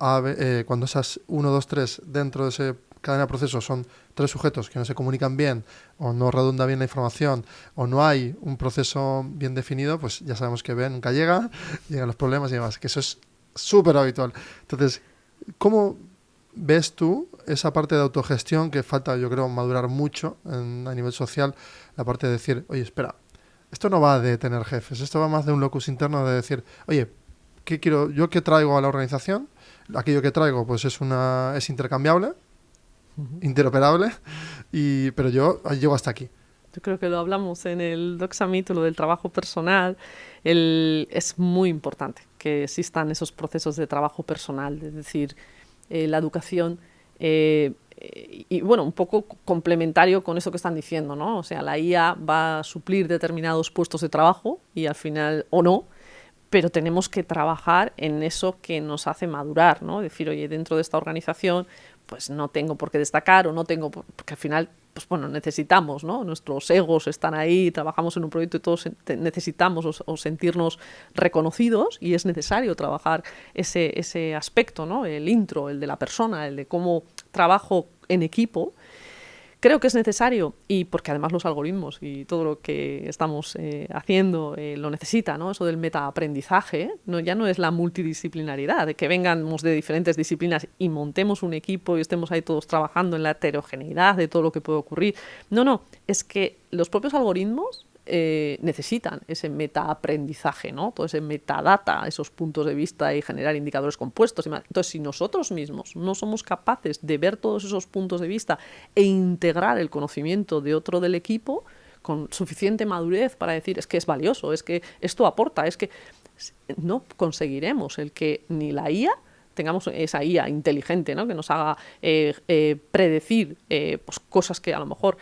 esas 1, 2, 3 dentro de ese cadena de procesos son 3 sujetos que no se comunican bien o no redunda bien la información o no hay un proceso bien definido, pues ya sabemos que B nunca llegan los problemas y demás, que eso es súper habitual. Entonces, ¿cómo ves tú esa parte de autogestión que falta, yo creo, madurar mucho a nivel social, la parte de decir, oye, espera, esto no va de tener jefes, esto va más de un locus interno de decir, oye, ¿qué quiero, yo qué traigo a la organización? Aquello que traigo pues es intercambiable, interoperable, pero yo llego hasta aquí. Yo creo que lo hablamos en el Doc Summit, lo del trabajo personal. Es muy importante que existan esos procesos de trabajo personal, es decir, la educación y bueno, un poco complementario con eso que están diciendo, ¿no? O sea, la IA va a suplir determinados puestos de trabajo y al final, o no, pero tenemos que trabajar en eso que nos hace madurar, ¿no? Decir, oye, dentro de esta organización, pues no tengo por qué destacar o no tengo, porque al final, pues bueno, necesitamos, ¿no? Nuestros egos están ahí, trabajamos en un proyecto y todos necesitamos o sentirnos reconocidos y es necesario trabajar ese aspecto, ¿no? El intro, el de la persona, el de cómo trabajo en equipo. Creo que es necesario y porque además los algoritmos y todo lo que estamos haciendo lo necesita, ¿no? Eso del metaaprendizaje, ¿no? Ya no es la multidisciplinaridad, de que vengamos de diferentes disciplinas y montemos un equipo y estemos ahí todos trabajando en la heterogeneidad de todo lo que puede ocurrir. No, es que los propios algoritmos necesitan ese metaaprendizaje, ¿no? Todo ese metadata, esos puntos de vista y generar indicadores compuestos y más. Entonces, si nosotros mismos no somos capaces de ver todos esos puntos de vista e integrar el conocimiento de otro del equipo con suficiente madurez para decir, es que es valioso, es que esto aporta, es que no conseguiremos el que ni la IA tengamos esa IA inteligente, ¿no? Que nos haga predecir pues cosas que a lo mejor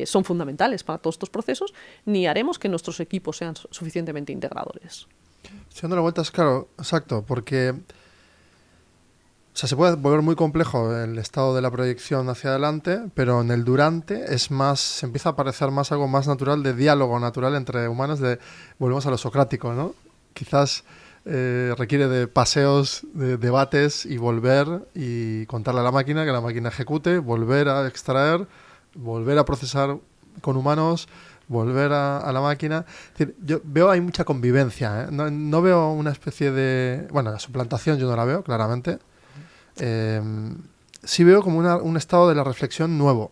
son fundamentales para todos estos procesos, ni haremos que nuestros equipos sean suficientemente integradores. Siendo la vuelta es claro, exacto, porque o sea, se puede volver muy complejo el estado de la proyección hacia adelante, pero en el durante es más, se empieza a parecer más algo más natural, de diálogo natural entre humanos, volvemos a lo socrático, ¿no? Quizás requiere de paseos, de debates y volver y contarle a la máquina, que la máquina ejecute, volver a extraer, volver a procesar con humanos, volver a la máquina. Es decir, yo veo hay mucha convivencia, ¿eh? No veo una especie de... Bueno, la suplantación yo no la veo, claramente. Sí veo como un estado de la reflexión nuevo.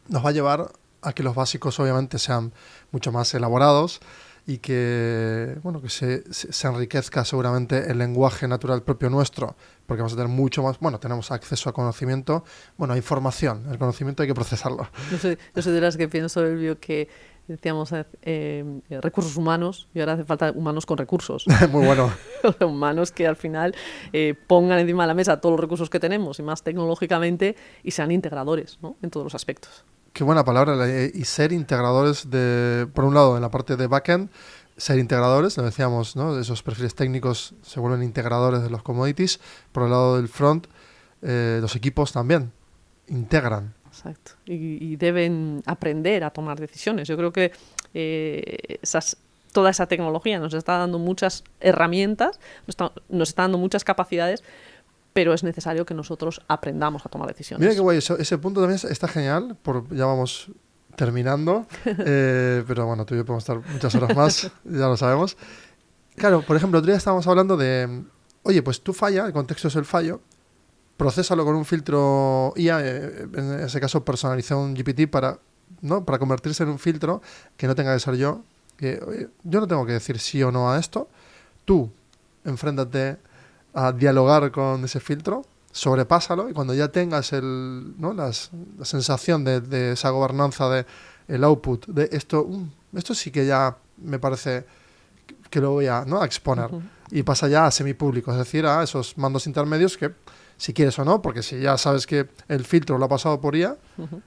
Nos va a llevar a que los básicos obviamente sean mucho más elaborados y que, bueno, que se enriquezca seguramente el lenguaje natural propio nuestro, porque vamos a tener mucho más, bueno, tenemos acceso a conocimiento, bueno, a información, el conocimiento hay que procesarlo. Yo soy de las que pienso el vídeo que decíamos recursos humanos y ahora hace falta humanos con recursos. Muy bueno. Humanos que al final pongan encima de la mesa todos los recursos que tenemos y más tecnológicamente y sean integradores, ¿no? En todos los aspectos. Qué buena palabra, y ser integradores por un lado, en la parte de backend, ser integradores, lo decíamos, ¿no? Esos perfiles técnicos se vuelven integradores de los commodities. Por el lado del front, los equipos también integran. Exacto. Y deben aprender a tomar decisiones. Yo creo que toda esa tecnología nos está dando muchas herramientas, nos está dando muchas capacidades, pero es necesario que nosotros aprendamos a tomar decisiones. Mira qué guay, ese punto también está genial, ya vamos terminando, pero bueno, tú y yo podemos estar muchas horas más, ya lo sabemos. Claro, por ejemplo, otro día estábamos hablando de, oye, pues tú falla, el contexto es el fallo, procésalo con un filtro IA, en ese caso personaliza un GPT para convertirse en un filtro que no tenga que ser yo, que oye, yo no tengo que decir sí o no a esto, tú enfréntate a dialogar con ese filtro, sobrepásalo y cuando ya tengas la sensación de esa gobernanza de el output de esto sí que ya me parece que lo voy a exponer y pasa ya a semipúblico, es decir, a esos mandos intermedios que si quieres o no, porque si ya sabes que el filtro lo ha pasado por IA,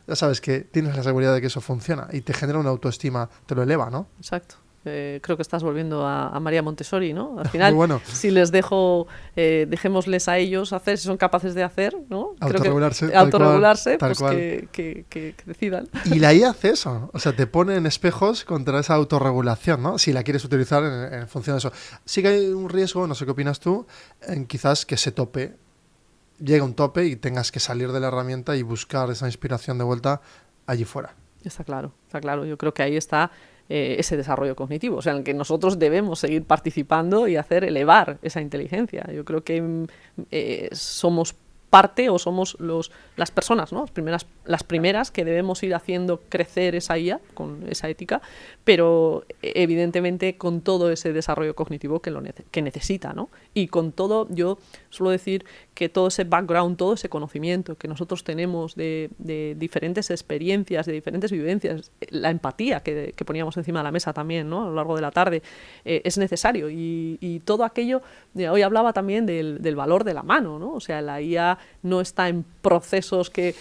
ya sabes que tienes la seguridad de que eso funciona y te genera una autoestima, te lo eleva, ¿no? Exacto. Creo que estás volviendo a María Montessori, ¿no? Al final, bueno. Si les dejémosles a ellos hacer, si son capaces de hacer, ¿no? Autorregularse, pues que decidan. Y la IA hace eso, o sea, te pone en espejos contra esa autorregulación, ¿no? Si la quieres utilizar en función de eso. Sí que hay un riesgo, no sé qué opinas tú, en quizás que se tope, llega un tope y tengas que salir de la herramienta y buscar esa inspiración de vuelta allí fuera. Está claro. Yo creo que ahí está ese desarrollo cognitivo, o sea, en el que nosotros debemos seguir participando y hacer elevar esa inteligencia. Yo creo que somos parte o somos las personas, ¿no? Las primeras que debemos ir haciendo crecer esa IA con esa ética, pero evidentemente con todo ese desarrollo cognitivo que necesita, ¿no? Y con todo, yo suelo decir que todo ese background, todo ese conocimiento que nosotros tenemos de diferentes experiencias, de diferentes vivencias, la empatía que poníamos encima de la mesa también, ¿no? A lo largo de la tarde, es necesario. Y todo aquello, hoy hablaba también del valor de la mano, ¿no? O sea, la IA no está en procesos que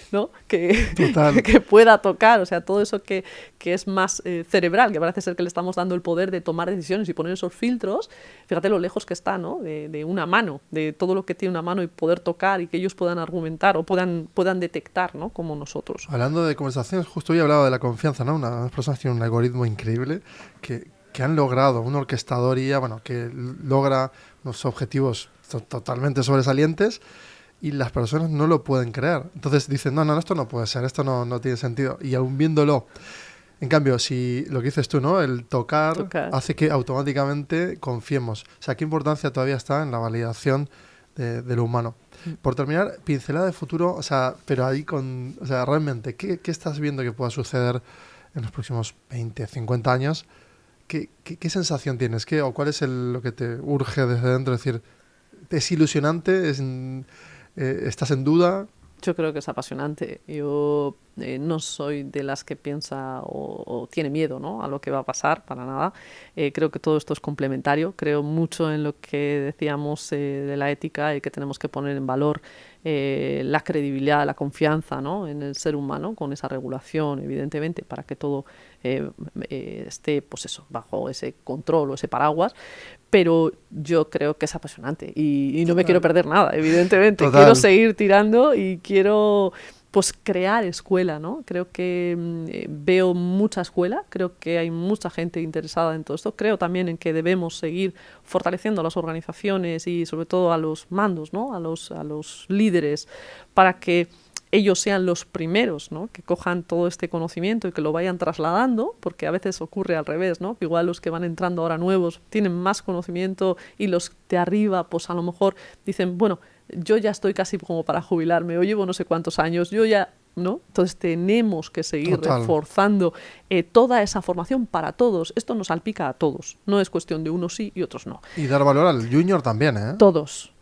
pueda tocar, o sea, todo eso que es más cerebral, que parece ser que le estamos dando el poder de tomar decisiones y poner esos filtros, fíjate lo lejos que está, ¿no? De una mano, de todo lo que tiene una mano y poder tocar y que ellos puedan argumentar o puedan detectar, ¿no? Como nosotros. Hablando de conversaciones, justo hoy hablaba de la confianza, ¿no? Unas personas tienen un algoritmo increíble que han logrado, un orquestador IA, bueno, que logra unos objetivos totalmente sobresalientes y las personas no lo pueden creer. Entonces dicen, no, esto no puede ser, esto no tiene sentido. Y aún viéndolo, en cambio, si lo que dices tú, ¿no? El tocar hace que automáticamente confiemos. O sea, ¿qué importancia todavía está en la validación de lo humano? Por terminar, pincelada de futuro, o sea, pero ahí o sea, realmente, ¿qué estás viendo que pueda suceder en los próximos 20, 50 años? ¿Qué sensación tienes? ¿O cuál es lo que te urge desde dentro? Es decir, ¿es ilusionante? ¿Estás en duda? Yo creo que es apasionante. Yo no soy de las que piensa o tiene miedo, ¿no? A lo que va a pasar, para nada. Creo que todo esto es complementario. Creo mucho en lo que decíamos de la ética y que tenemos que poner en valor la credibilidad, la confianza, ¿no? En el ser humano, con esa regulación, evidentemente, para que todo esté, pues eso, bajo ese control o ese paraguas. Pero yo creo que es apasionante y no me quiero perder nada, evidentemente. Total. Quiero seguir tirando y quiero pues crear escuela, ¿no? Creo que veo mucha escuela, creo que hay mucha gente interesada en todo esto. Creo también en que debemos seguir fortaleciendo a las organizaciones y sobre todo a los mandos, ¿no? A los líderes, para que ellos sean los primeros, ¿no? Que cojan todo este conocimiento y que lo vayan trasladando, porque a veces ocurre al revés, ¿no? Que igual los que van entrando ahora nuevos tienen más conocimiento y los de arriba, pues a lo mejor dicen, bueno, yo ya estoy casi como para jubilarme, o llevo no sé cuántos años, yo ya, ¿no? Entonces tenemos que seguir reforzando toda esa formación para todos. Esto nos salpica a todos, no es cuestión de unos sí y otros no. Y dar valor al junior también, ¿eh? Todos.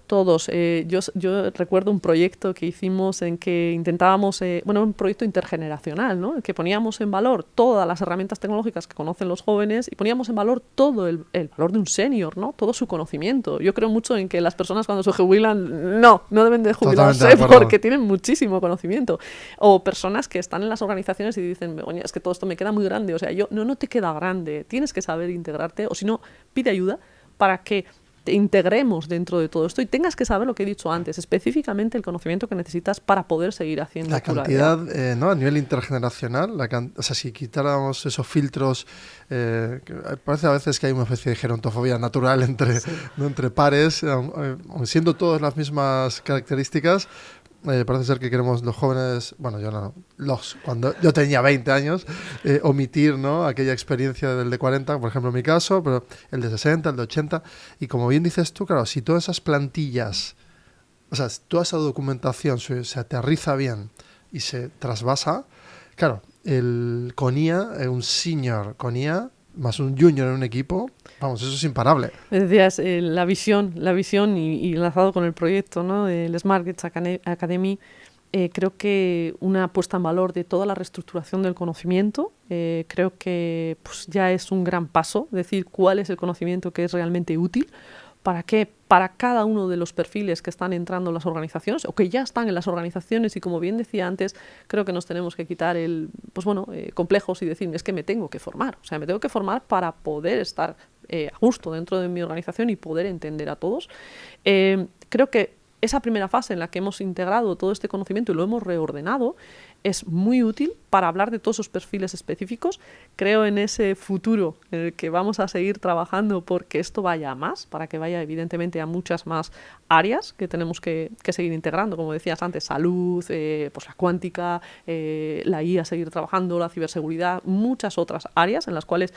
Yo recuerdo un proyecto que hicimos en que intentábamos, un proyecto intergeneracional, ¿no? En que poníamos en valor todas las herramientas tecnológicas que conocen los jóvenes y poníamos en valor todo el valor de un senior, ¿no? Todo su conocimiento. Yo creo mucho en que las personas cuando se jubilan, no deben de jubilarse porque tienen muchísimo conocimiento. O personas que están en las organizaciones y dicen, oye, es que todo esto me queda muy grande. O sea, no te queda grande. Tienes que saber integrarte, o si no, pide ayuda para que integremos dentro de todo esto y tengas que saber lo que he dicho antes, específicamente el conocimiento que necesitas para poder seguir haciendo la cantidad, ¿no? A nivel intergeneracional, o sea, si quitáramos esos filtros, parece a veces que hay una especie de gerontofobia natural entre pares, siendo todas las mismas características. Parece ser que queremos los jóvenes, bueno, yo no, cuando yo tenía 20 años, omitir, ¿no? Aquella experiencia del de 40, por ejemplo en mi caso, pero el de 60, el de 80, y como bien dices tú, claro, si todas esas plantillas, o sea, toda esa documentación se aterriza bien y se trasvasa, claro, con IA, un senior con IA, más un junior en un equipo, vamos, eso es imparable. Me decías, la visión y enlazado con el proyecto, ¿no? Del Smart Gates Academy, creo que una puesta en valor de toda la reestructuración del conocimiento, creo que pues, ya es un gran paso, decir cuál es el conocimiento que es realmente útil, para cada uno de los perfiles que están entrando en las organizaciones o que ya están en las organizaciones, y como bien decía antes, creo que nos tenemos que quitar complejos y decir, es que me tengo que formar, o sea, me tengo que formar para poder estar a gusto dentro de mi organización y poder entender a todos. Creo que esa primera fase en la que hemos integrado todo este conocimiento y lo hemos reordenado es muy útil para hablar de todos esos perfiles específicos. Creo en ese futuro en el que vamos a seguir trabajando porque esto vaya a más, para que vaya evidentemente a muchas más áreas que tenemos que seguir integrando, como decías antes, salud, pues la cuántica, la IA, seguir trabajando, la ciberseguridad, muchas otras áreas en las cuales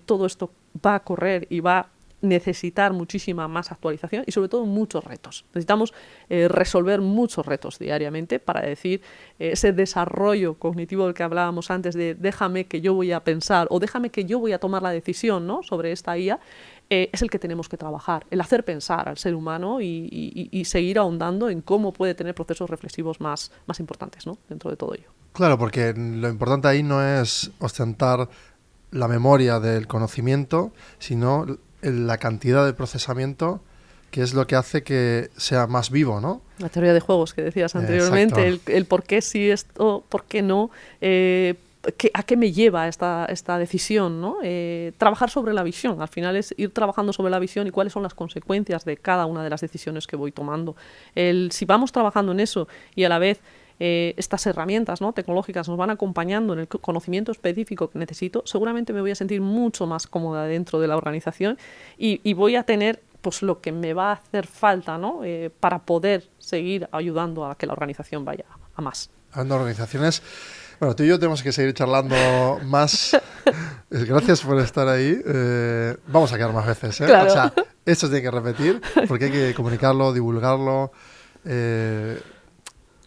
todo esto va a correr y va necesitar muchísima más actualización y sobre todo muchos retos. Necesitamos resolver muchos retos diariamente para decir ese desarrollo cognitivo del que hablábamos antes de déjame que yo voy a pensar o déjame que yo voy a tomar la decisión, ¿no?, sobre esta IA, es el que tenemos que trabajar, el hacer pensar al ser humano y seguir ahondando en cómo puede tener procesos reflexivos más importantes, ¿no?, dentro de todo ello. Claro, porque lo importante ahí no es ostentar la memoria del conocimiento, sino la cantidad de procesamiento, que es lo que hace que sea más vivo, ¿no? La teoría de juegos que decías anteriormente, el por qué sí esto, por qué no, ¿a qué me lleva esta decisión, ¿no? Trabajar sobre la visión, al final es ir trabajando sobre la visión y cuáles son las consecuencias de cada una de las decisiones que voy tomando. Si vamos trabajando en eso y a la vez estas herramientas, ¿no?, tecnológicas nos van acompañando en el conocimiento específico que necesito, seguramente me voy a sentir mucho más cómoda dentro de la organización y voy a tener pues lo que me va a hacer falta, ¿no?, para poder seguir ayudando a que la organización vaya a más. Hablando de organizaciones, bueno, tú y yo tenemos que seguir charlando más. Gracias por estar ahí. Vamos a quedar más veces, ¿eh? Claro. O sea, esto se tiene que repetir porque hay que comunicarlo, divulgarlo.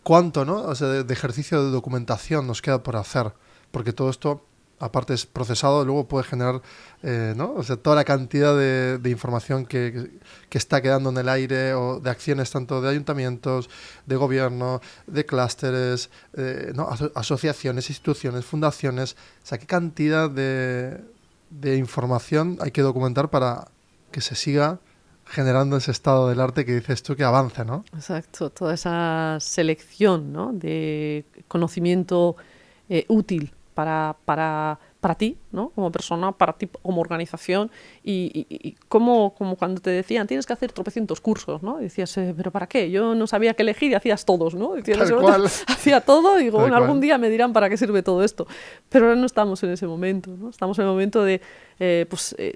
¿Cuánto, no? O sea, de ejercicio de documentación nos queda por hacer? Porque todo esto, aparte es procesado, luego puede generar, ¿no?, o sea, toda la cantidad de información que está quedando en el aire, o de acciones tanto de ayuntamientos, de gobierno, de clústeres, ¿no?, asociaciones, instituciones, fundaciones. O sea, qué cantidad de información hay que documentar para que se siga generando ese estado del arte que dices tú que avance, ¿no? Exacto, toda esa selección, ¿no?, de conocimiento útil para ti, ¿no?, como persona, para ti como organización y como cuando te decían tienes que hacer tropecientos cursos, ¿no? Y decías, ¿pero para qué? Yo no sabía qué elegir y hacías todos, ¿no? Decías, Tal cual. hacía todo y digo, bueno, cual. algún día me dirán para qué sirve todo esto. Pero ahora no estamos en ese momento, ¿no? Estamos en el momento de,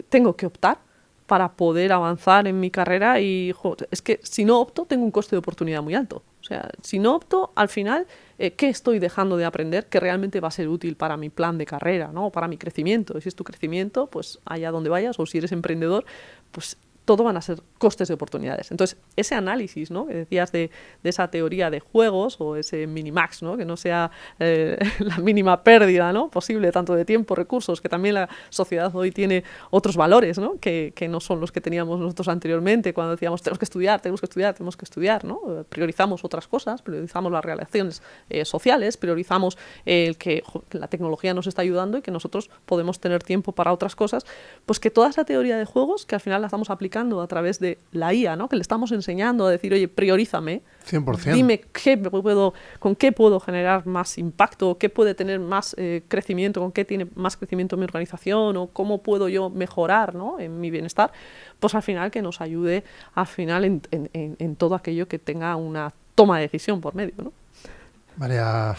tengo que optar para poder avanzar en mi carrera y es que si no opto tengo un coste de oportunidad muy alto. O sea, si no opto, al final, ¿qué estoy dejando de aprender que realmente va a ser útil para mi plan de carrera, ¿no?, para mi crecimiento? Y si es tu crecimiento, pues allá donde vayas, o si eres emprendedor, pues todo van a ser costes de oportunidades. Entonces, ese análisis, ¿no?, que decías de esa teoría de juegos o ese minimax, ¿no?, que no sea la mínima pérdida, ¿no?, posible tanto de tiempo, recursos, que también la sociedad hoy tiene otros valores, ¿no?, que no son los que teníamos nosotros anteriormente cuando decíamos tenemos que estudiar, ¿no? Priorizamos otras cosas, priorizamos las relaciones sociales, priorizamos el que la tecnología nos está ayudando y que nosotros podemos tener tiempo para otras cosas, pues que toda esa teoría de juegos que al final la estamos aplicando a través de la IA, ¿no?, que le estamos enseñando a decir, oye, priorízame, 100%. dime con qué puedo generar más impacto, qué puede tener más crecimiento, con qué tiene más crecimiento mi organización o cómo puedo yo mejorar, ¿no?, en mi bienestar, pues al final que nos ayude al final en todo aquello que tenga una toma de decisión por medio, ¿no? María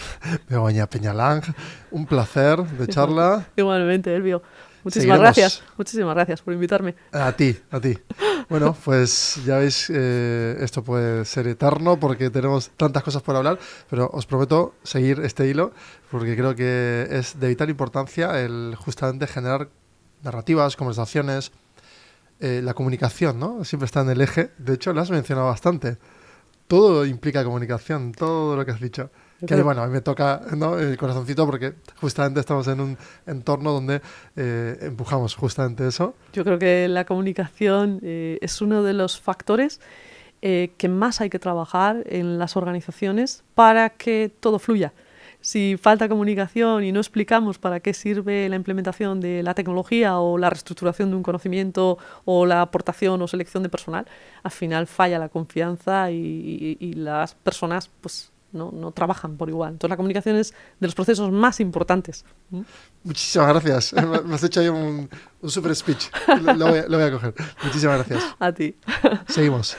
Begoña Peñalang, un placer de charla. Igualmente, Elvio. Muchísimas gracias por invitarme. A ti. Bueno, pues ya veis, esto puede ser eterno porque tenemos tantas cosas por hablar, pero os prometo seguir este hilo porque creo que es de vital importancia el justamente generar narrativas, conversaciones, la comunicación, ¿no? Siempre está en el eje. De hecho, lo has mencionado bastante. Todo implica comunicación, todo lo que has dicho. Que bueno, a mí me toca, ¿no?, el corazoncito porque justamente estamos en un entorno donde empujamos justamente eso. Yo creo que la comunicación es uno de los factores que más hay que trabajar en las organizaciones para que todo fluya. Si falta comunicación y no explicamos para qué sirve la implementación de la tecnología o la reestructuración de un conocimiento o la aportación o selección de personal, al final falla la confianza y las personas pues no trabajan por igual. Entonces la comunicación es de los procesos más importantes. Muchísimas gracias. Me has hecho ahí un super speech. Lo voy a coger. Muchísimas gracias. A ti. Seguimos.